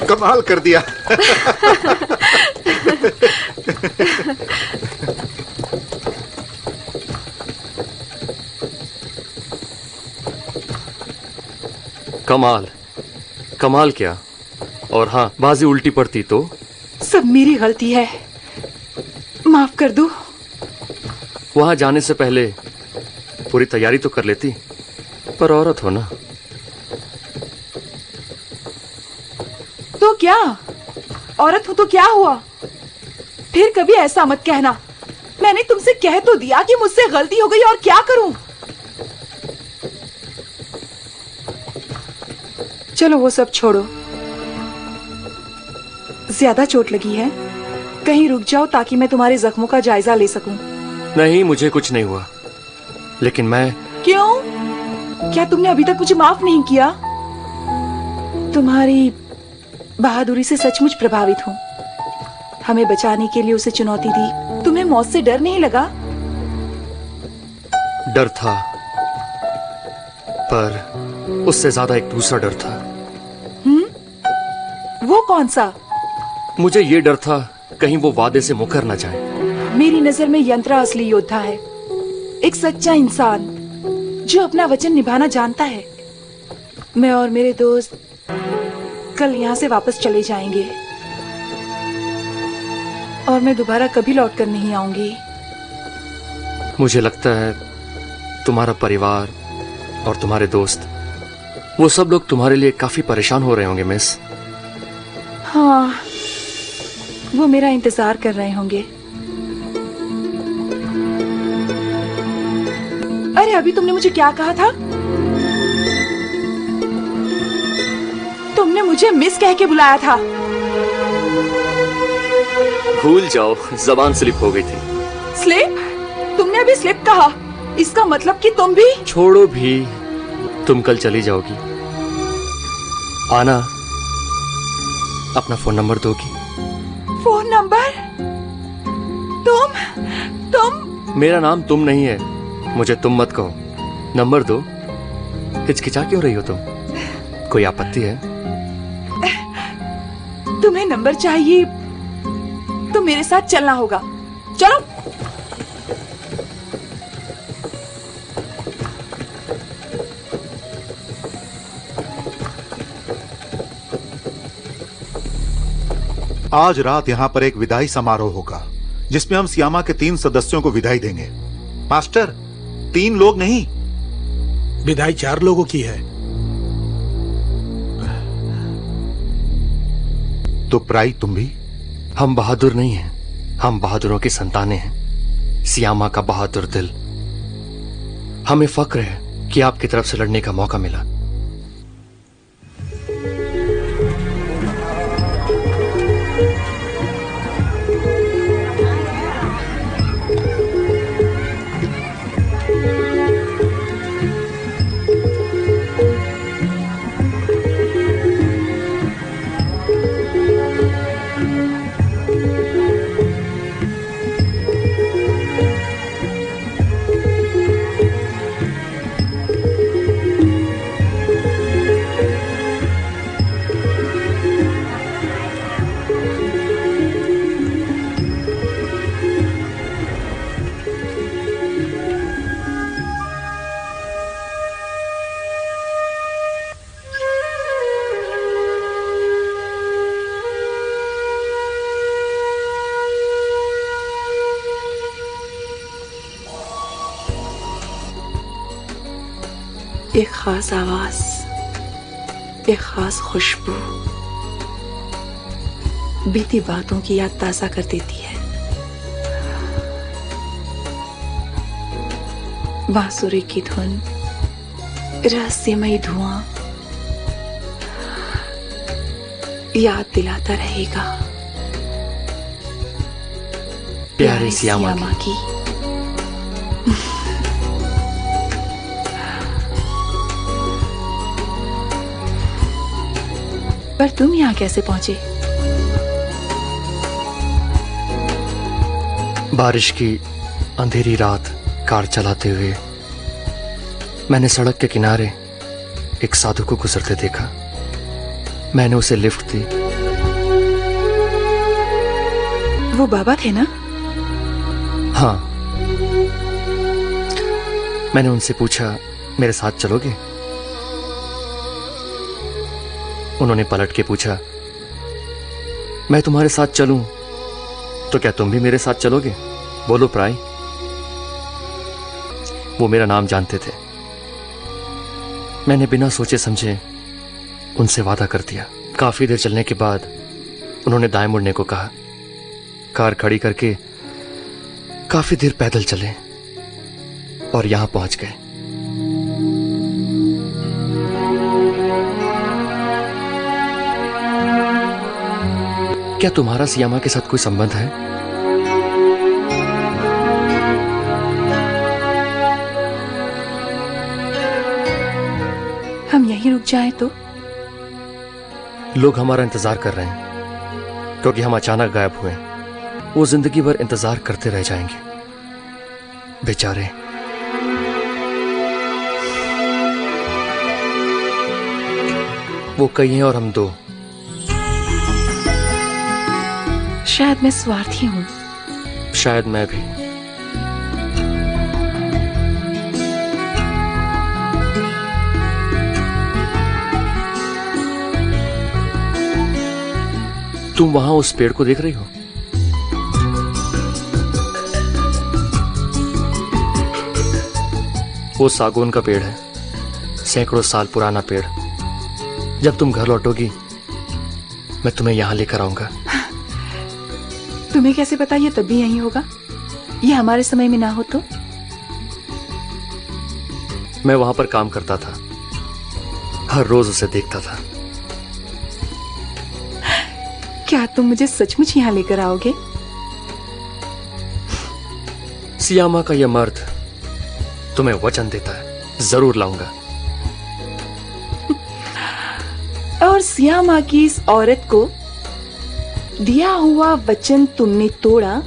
Speaker 2: कमाल कर दिया।
Speaker 13: कमाल कमाल क्या? और हाँ, बाजी उल्टी पड़ती तो?
Speaker 14: सब मेरी गलती है, माफ कर दो।
Speaker 13: वहां जाने से पहले पूरी तैयारी तो कर लेती, पर औरत हो ना।
Speaker 14: तो क्या, औरत हूं तो क्या हुआ? फिर कभी ऐसा मत कहना। मैंने तुमसे कह तो दिया कि मुझसे गलती हो गई, और क्या करूं? चलो वो सब छोड़ो, ज्यादा चोट लगी है? कहीं रुक जाओ ताकि मैं तुम्हारे जख्मों का जायजा ले सकूं।
Speaker 13: नहीं, मुझे कुछ नहीं हुआ, लेकिन मैं...
Speaker 14: क्यों? क्या तुमने अभी तक मुझे माफ नहीं किया? तुम्हारी बहादुरी से सचमुच प्रभावित हूँ। हमें बचाने के लिए उसे चुनौती दी। तुम्हें मौत से डर नहीं लगा?
Speaker 13: डर था, पर उससे ज्यादा एक दूसरा डर था।
Speaker 14: वो कौन सा?
Speaker 13: मुझे ये डर था कहीं वो वादे से मुकर न जाए।
Speaker 14: मेरी नजर में यंत्रा असली योद्धा है, एक सच्चा इंसान जो अपना वचन निभाना जानता है। मैं और मेरे दोस्त कल यहाँ से वापस चले जाएंगे, और मैं दोबारा कभी लौट कर नहीं आऊंगी।
Speaker 13: मुझे लगता है तुम्हारा परिवार और तुम्हारे दोस्त, वो सब लोग तुम्हारे लिए काफी परेशान हो रहे होंगे मिस।
Speaker 14: हाँ, वो मेरा इंतजार कर रहे होंगे। अरे अभी तुमने मुझे क्या कहा था? तुमने मुझे मिस कह के बुलाया था।
Speaker 13: भूल जाओ, जबान स्लिप हो गई थी।
Speaker 14: स्लिप? तुमने अभी स्लिप कहा, इसका मतलब कि तुम भी...
Speaker 13: छोड़ो भी, तुम कल चली जाओगी। आना, अपना फोन नंबर दोगी?
Speaker 14: Phone number? तुम?
Speaker 13: मेरा नाम तुम नहीं है, मुझे तुम मत कहो। नंबर दो। हिचकिचा क्यों रही हो तुम? कोई आपत्ति है?
Speaker 14: तुम्हें नंबर चाहिए तो मेरे साथ चलना होगा। चलो।
Speaker 2: आज रात यहाँ पर एक विदाई समारोह होगा, जिसमें हम सियामा के 3 सदस्यों को विदाई देंगे। मास्टर, 3 लोग नहीं,
Speaker 3: विदाई 4 लोगों की है।
Speaker 2: तो प्राई तुम भी?
Speaker 13: हम बहादुर नहीं हैं, हम बहादुरों की संतानें हैं। सियामा का बहादुर दिल। हमें फक्र है कि आपकी तरफ से लड़ने का मौका मिला।
Speaker 14: एक खास आवाज, एक खास खुशबू बीती बातों की याद ताजा कर देती है। बांसुरी की धुन, रहस्यमयी धुआं याद दिलाता रहेगा
Speaker 13: प्यारे सियामा की।
Speaker 14: पर तुम यहाँ कैसे पहुंचे?
Speaker 13: बारिश की अंधेरी रात कार चलाते हुए मैंने सड़क के किनारे एक साधु को गुजरते देखा। मैंने उसे लिफ्ट दी।
Speaker 14: वो बाबा थे ना?
Speaker 13: हाँ। मैंने उनसे पूछा, मेरे साथ चलोगे? उन्होंने पलट के पूछा, मैं तुम्हारे साथ चलूं तो क्या तुम भी मेरे साथ चलोगे? बोलो प्राय। वो मेरा नाम जानते थे। मैंने बिना सोचे समझे उनसे वादा कर दिया। काफी देर चलने के बाद उन्होंने दाएं मुड़ने को कहा। कार खड़ी करके काफी देर पैदल चले और यहां पहुंच गए। क्या तुम्हारा सियामा के साथ कोई संबंध है?
Speaker 14: हम यहीं रुक जाएं तो?
Speaker 13: लोग हमारा इंतजार कर रहे हैं क्योंकि हम अचानक गायब हुए। वो जिंदगी भर इंतजार करते रह जाएंगे बेचारे। वो कई हैं और हम दो।
Speaker 14: शायद मैं स्वार्थी हूं।
Speaker 13: शायद मैं भी। तुम वहां उस पेड़ को देख रही हो? वो सागौन का पेड़ है, सैकड़ों साल पुराना पेड़। जब तुम घर लौटोगी मैं तुम्हें यहां लेकर आऊंगा।
Speaker 14: तुम्हें कैसे पता ये तब भी यहीं होगा? ये हमारे समय में ना हो तो?
Speaker 13: मैं वहां पर काम करता था, हर रोज उसे देखता था।
Speaker 14: क्या तुम मुझे सचमुच यहाँ लेकर आओगे?
Speaker 13: सियामा का यह मर्द तुम्हें वचन देता है, जरूर लाऊंगा।
Speaker 14: और सियामा की इस औरत को दिया हुआ वचन तुमने तोड़ा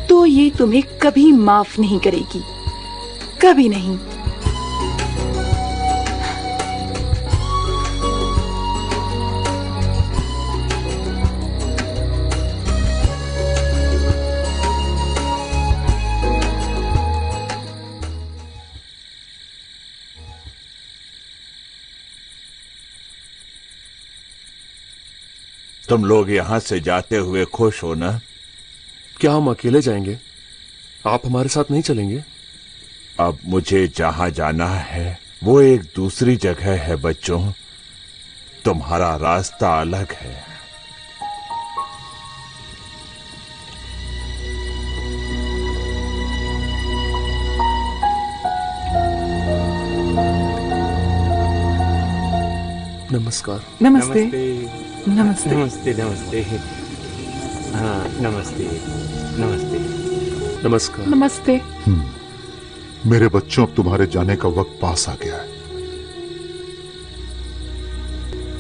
Speaker 14: तो ये तुम्हें कभी माफ नहीं करेगी, कभी नहीं।
Speaker 16: तुम लोग यहाँ से जाते हुए खुश हो ना?
Speaker 17: क्या हम अकेले जाएंगे? आप हमारे साथ नहीं चलेंगे?
Speaker 16: अब मुझे जहाँ जाना है वो एक दूसरी जगह है बच्चों। तुम्हारा रास्ता अलग है।
Speaker 17: नमस्कार।
Speaker 14: नमस्ते।
Speaker 18: नमस्ते नमस्ते नमस्ते। हाँ नमस्ते नमस्ते।
Speaker 17: नमस्कार।
Speaker 14: नमस्ते।
Speaker 19: मेरे बच्चों, अब तुम्हारे जाने का वक्त पास आ गया है।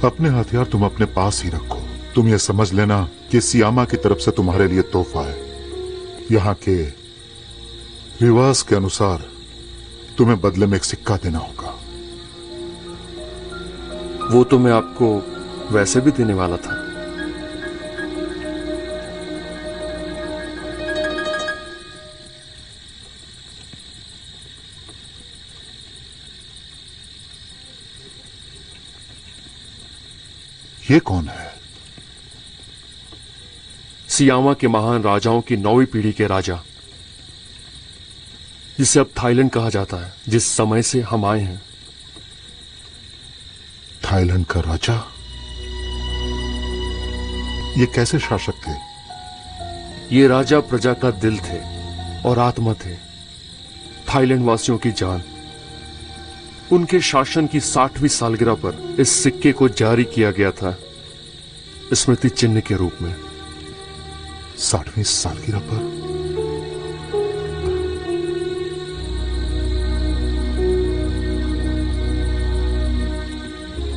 Speaker 19: अपने हथियार तुम अपने पास ही रखो। तुम ये समझ लेना कि सियामा की तरफ से तुम्हारे लिए तोहफा है। यहाँ के रिवाज के अनुसार तुम्हें बदले में एक सिक्का देना होगा।
Speaker 17: वो तो मैं आपको वैसे भी देने वाला था।
Speaker 19: ये कौन है?
Speaker 17: सियामा के महान राजाओं की 9वीं पीढ़ी के राजा, जिसे अब थाईलैंड कहा जाता है, जिस समय से हम आए हैं।
Speaker 19: थाईलैंड का राजा? ये कैसे शासक थे?
Speaker 17: ये राजा प्रजा का दिल थे और आत्मा थे, थाईलैंड वासियों की जान। उनके शासन की 60वीं सालगिरह पर इस सिक्के को जारी किया गया था, स्मृति चिन्ह के रूप में।
Speaker 19: 60वीं सालगिरह पर?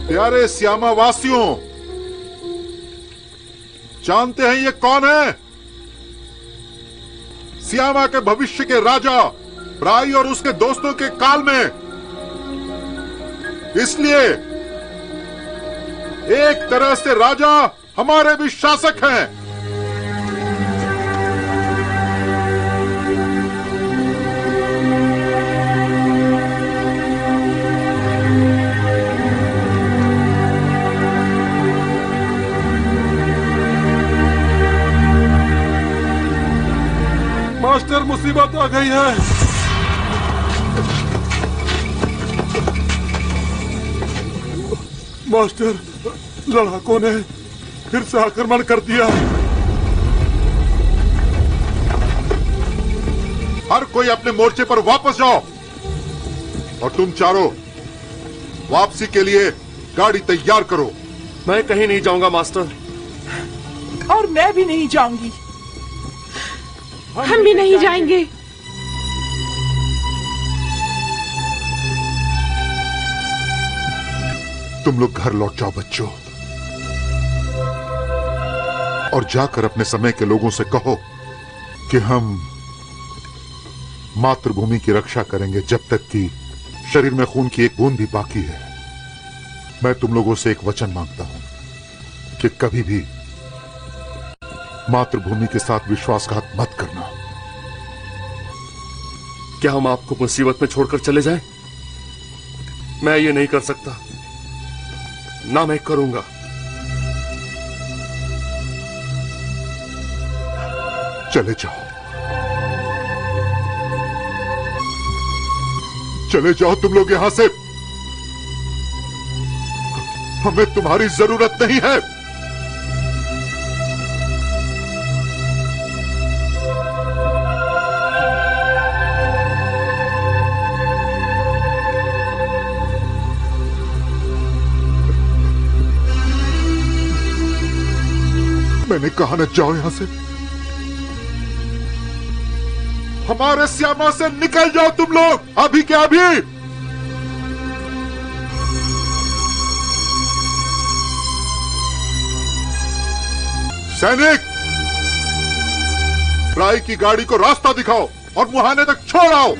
Speaker 19: प्यारे सियामा वासियों, जानते हैं ये कौन है? सियामा के भविष्य के राजा प्राई और उसके दोस्तों के काल में। इसलिए एक तरह से राजा हमारे भी शासक हैं।
Speaker 17: मास्टर, मुसीबत आ गई है। मास्टर, लड़ाकों ने फिर से आक्रमण कर दिया।
Speaker 19: हर कोई अपने मोर्चे पर वापस जाओ और तुम चारों वापसी के लिए गाड़ी तैयार करो।
Speaker 17: मैं कहीं नहीं जाऊंगा मास्टर।
Speaker 14: और मैं भी नहीं जाऊंगी।
Speaker 12: हम भी नहीं जाएंगे।
Speaker 19: तुम लोग घर लौट जाओ बच्चों, और जाकर अपने समय के लोगों से कहो कि हम मातृभूमि की रक्षा करेंगे जब तक कि शरीर में खून की एक बूंद भी बाकी है। मैं तुम लोगों से एक वचन मांगता हूं कि कभी भी मातृभूमि के साथ विश्वासघात मत करना।
Speaker 17: क्या हम आपको मुसीबत में छोड़कर चले जाएं? मैं ये नहीं कर सकता, ना मैं करूंगा।
Speaker 19: चले जाओ, चले जाओ तुम लोग यहां से। हमें तुम्हारी जरूरत नहीं है। मैंने कहा न जाओ यहां से। हमारे श्यामा से निकल जाओ तुम लोग, अभी के अभी। सैनिक, प्राई की गाड़ी को रास्ता दिखाओ और मुहाने तक छोड़ आओ।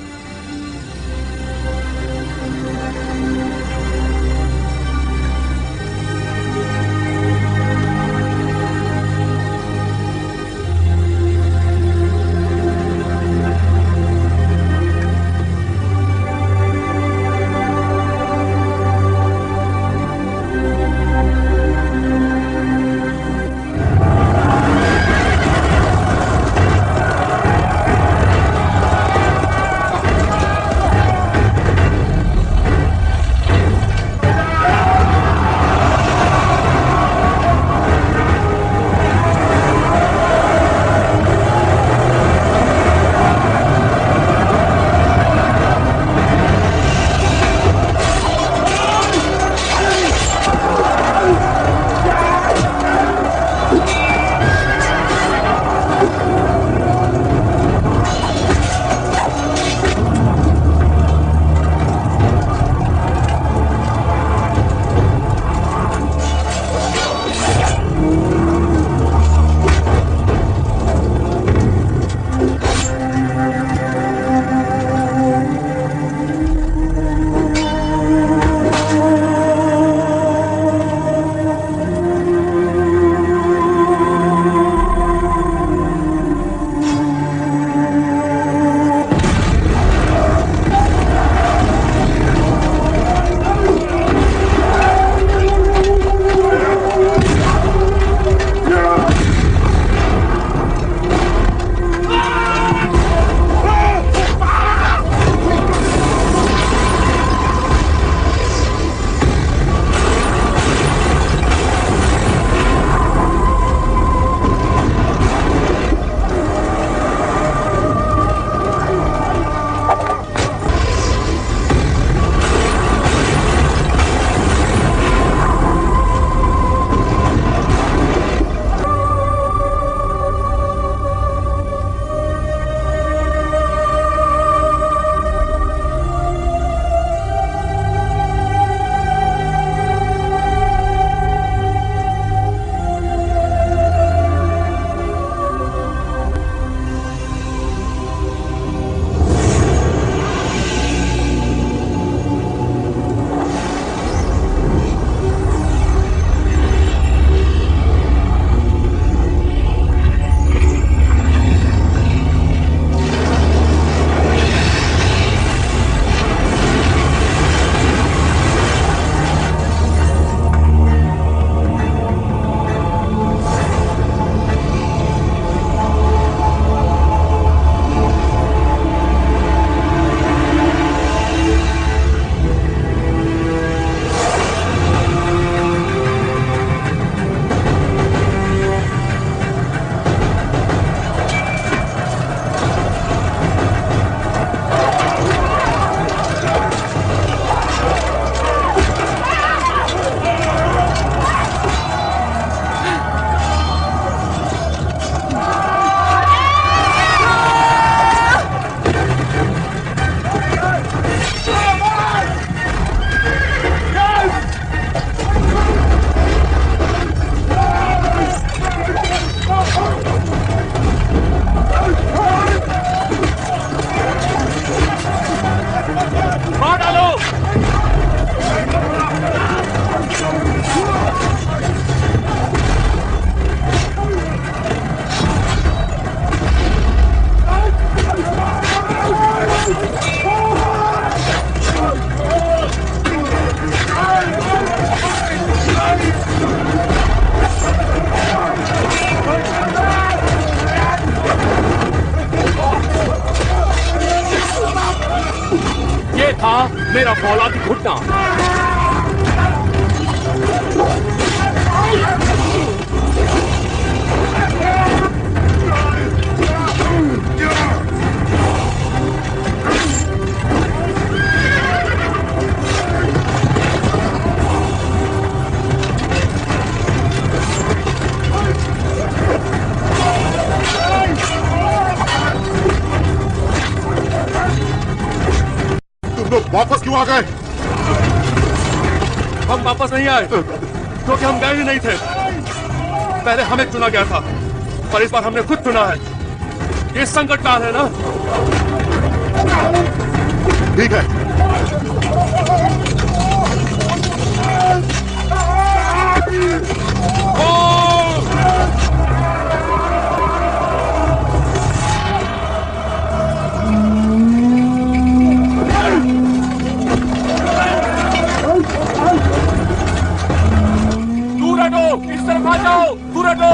Speaker 17: था मेरा फौलादी घुटना।
Speaker 19: वापस क्यों आ गए?
Speaker 17: हम वापस नहीं आए क्योंकि हम गए ही नहीं थे। पहले हमें चुना गया था, पर इस बार हमने खुद चुना है। ये संकट काल है ना।
Speaker 19: ठीक है,
Speaker 17: इस तरफ आ जाओ, दूर हटो।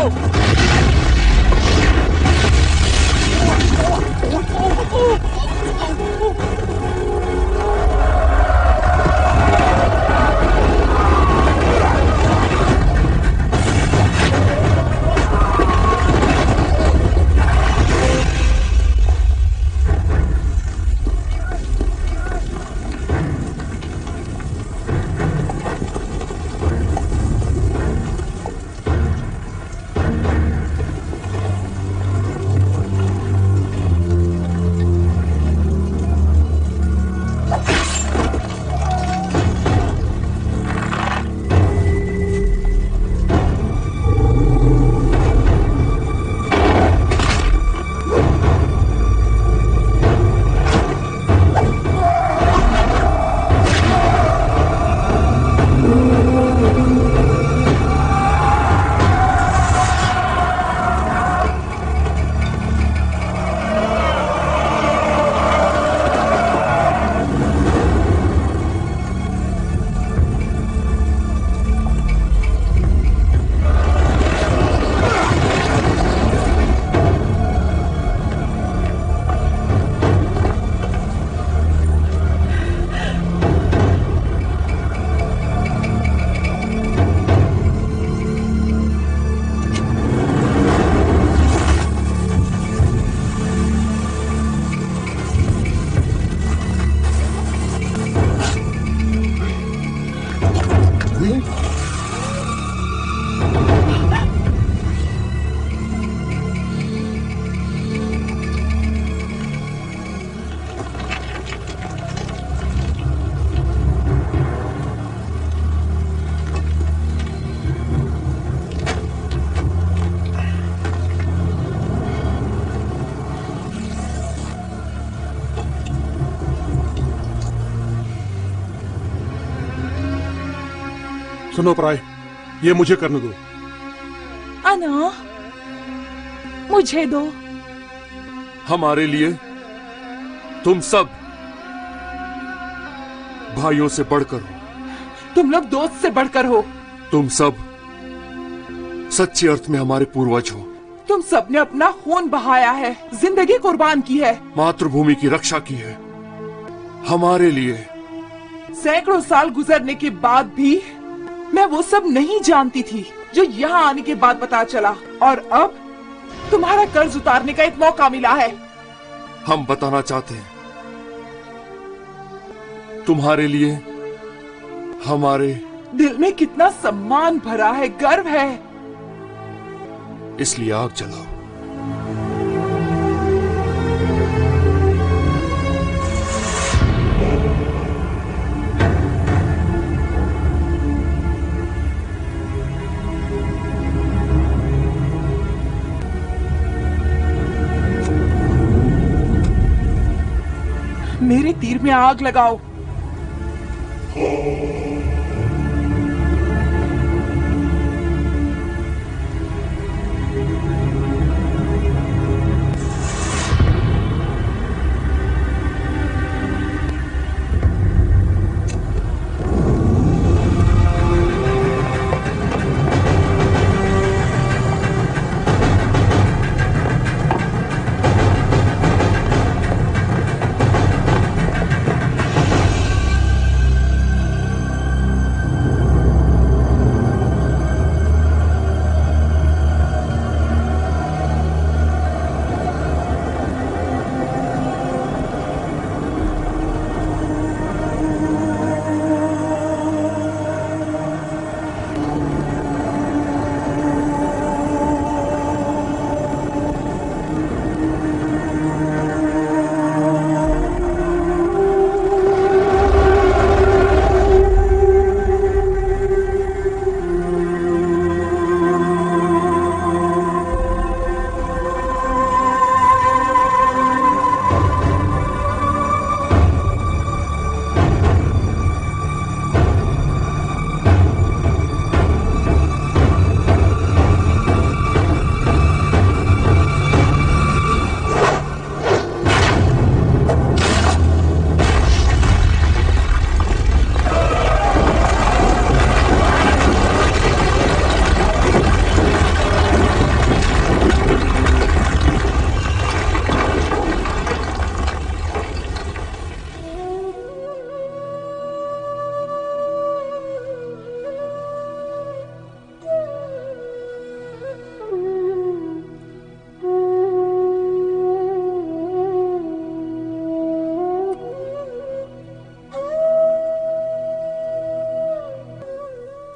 Speaker 17: सुनो प्राय, ये मुझे करने दो।
Speaker 14: अना, मुझे दो।
Speaker 17: हमारे लिए तुम सब भाइयों से बढ़कर हो।
Speaker 14: तुम लोग दोस्त से बढ़कर हो।
Speaker 17: तुम सब सच्चे अर्थ में हमारे पूर्वज हो।
Speaker 14: तुम सब ने अपना खून बहाया है, जिंदगी कुर्बान की है,
Speaker 17: मातृभूमि की रक्षा की है हमारे लिए।
Speaker 14: सैकड़ों साल गुजरने के बाद भी मैं वो सब नहीं जानती थी जो यहाँ आने के बाद पता चला, और अब तुम्हारा कर्ज उतारने का एक मौका मिला है।
Speaker 17: हम बताना चाहते हैं, तुम्हारे लिए हमारे
Speaker 14: दिल में कितना सम्मान भरा है, गर्व है।
Speaker 17: इसलिए आग जलाओ।
Speaker 14: मेरे तीर में आग लगाओ।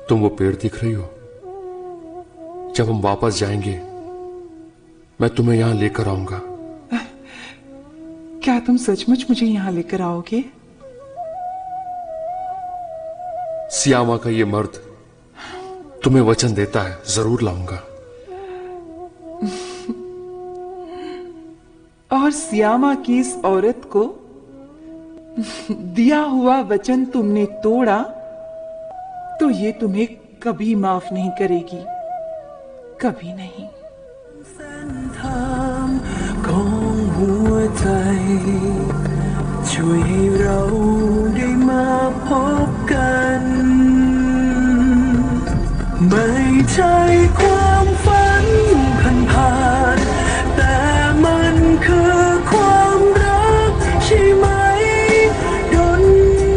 Speaker 17: तुम वो पेड़ दिख रही हो? जब हम वापस जाएंगे मैं तुम्हें यहां लेकर आऊंगा।
Speaker 14: क्या तुम सचमुच मुझे यहाँ लेकर आओगे?
Speaker 17: सियामा का ये मर्द तुम्हें वचन देता है, जरूर लाऊंगा।
Speaker 14: और सियामा की इस औरत को दिया हुआ वचन तुमने तोड़ा तो ये तुम्हें कभी माफ नहीं करेगी, कभी नहीं।
Speaker 20: ของหัวใจช่วยให้เราได้มาพบกันไม่ใช่ความฝันผ่านๆแต่มันคือความรักใช่ไหมดล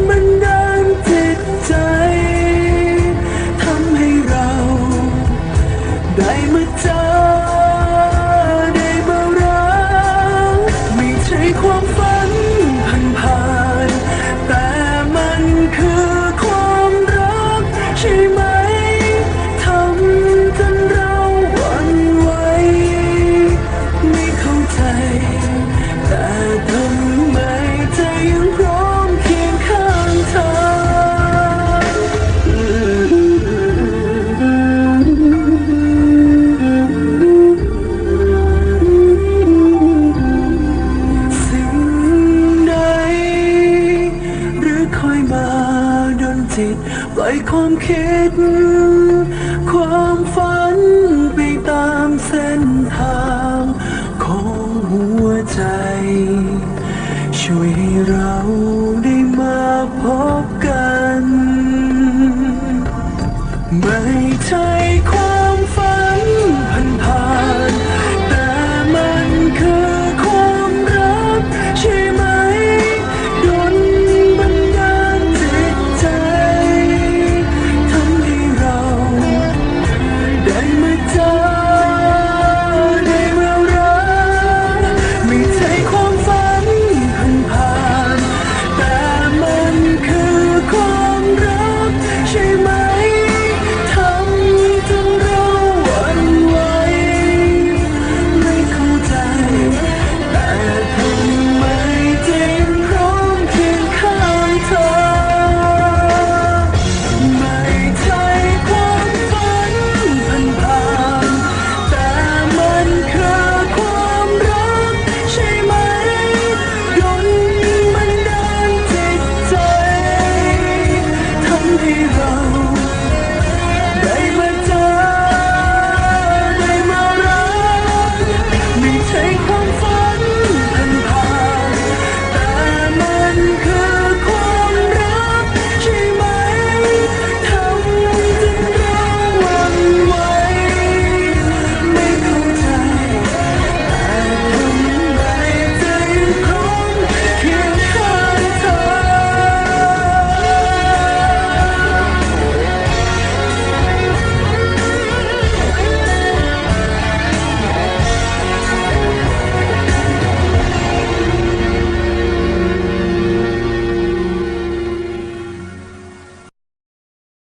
Speaker 20: บันดาลจิตใจทำให้เราได้มาเจอความฝันผ่านๆแต่มันคือความรักใช่ไหมทำจนเราหวั่นไหวไม่เข้าใจแต่ทำไมใจยังพร้อมเคียงข้างเธอปล่อยความคิดความฝันไปตามเส้นทางของหัวใจช่วยให้เราได้มาพบกันไม่ใช่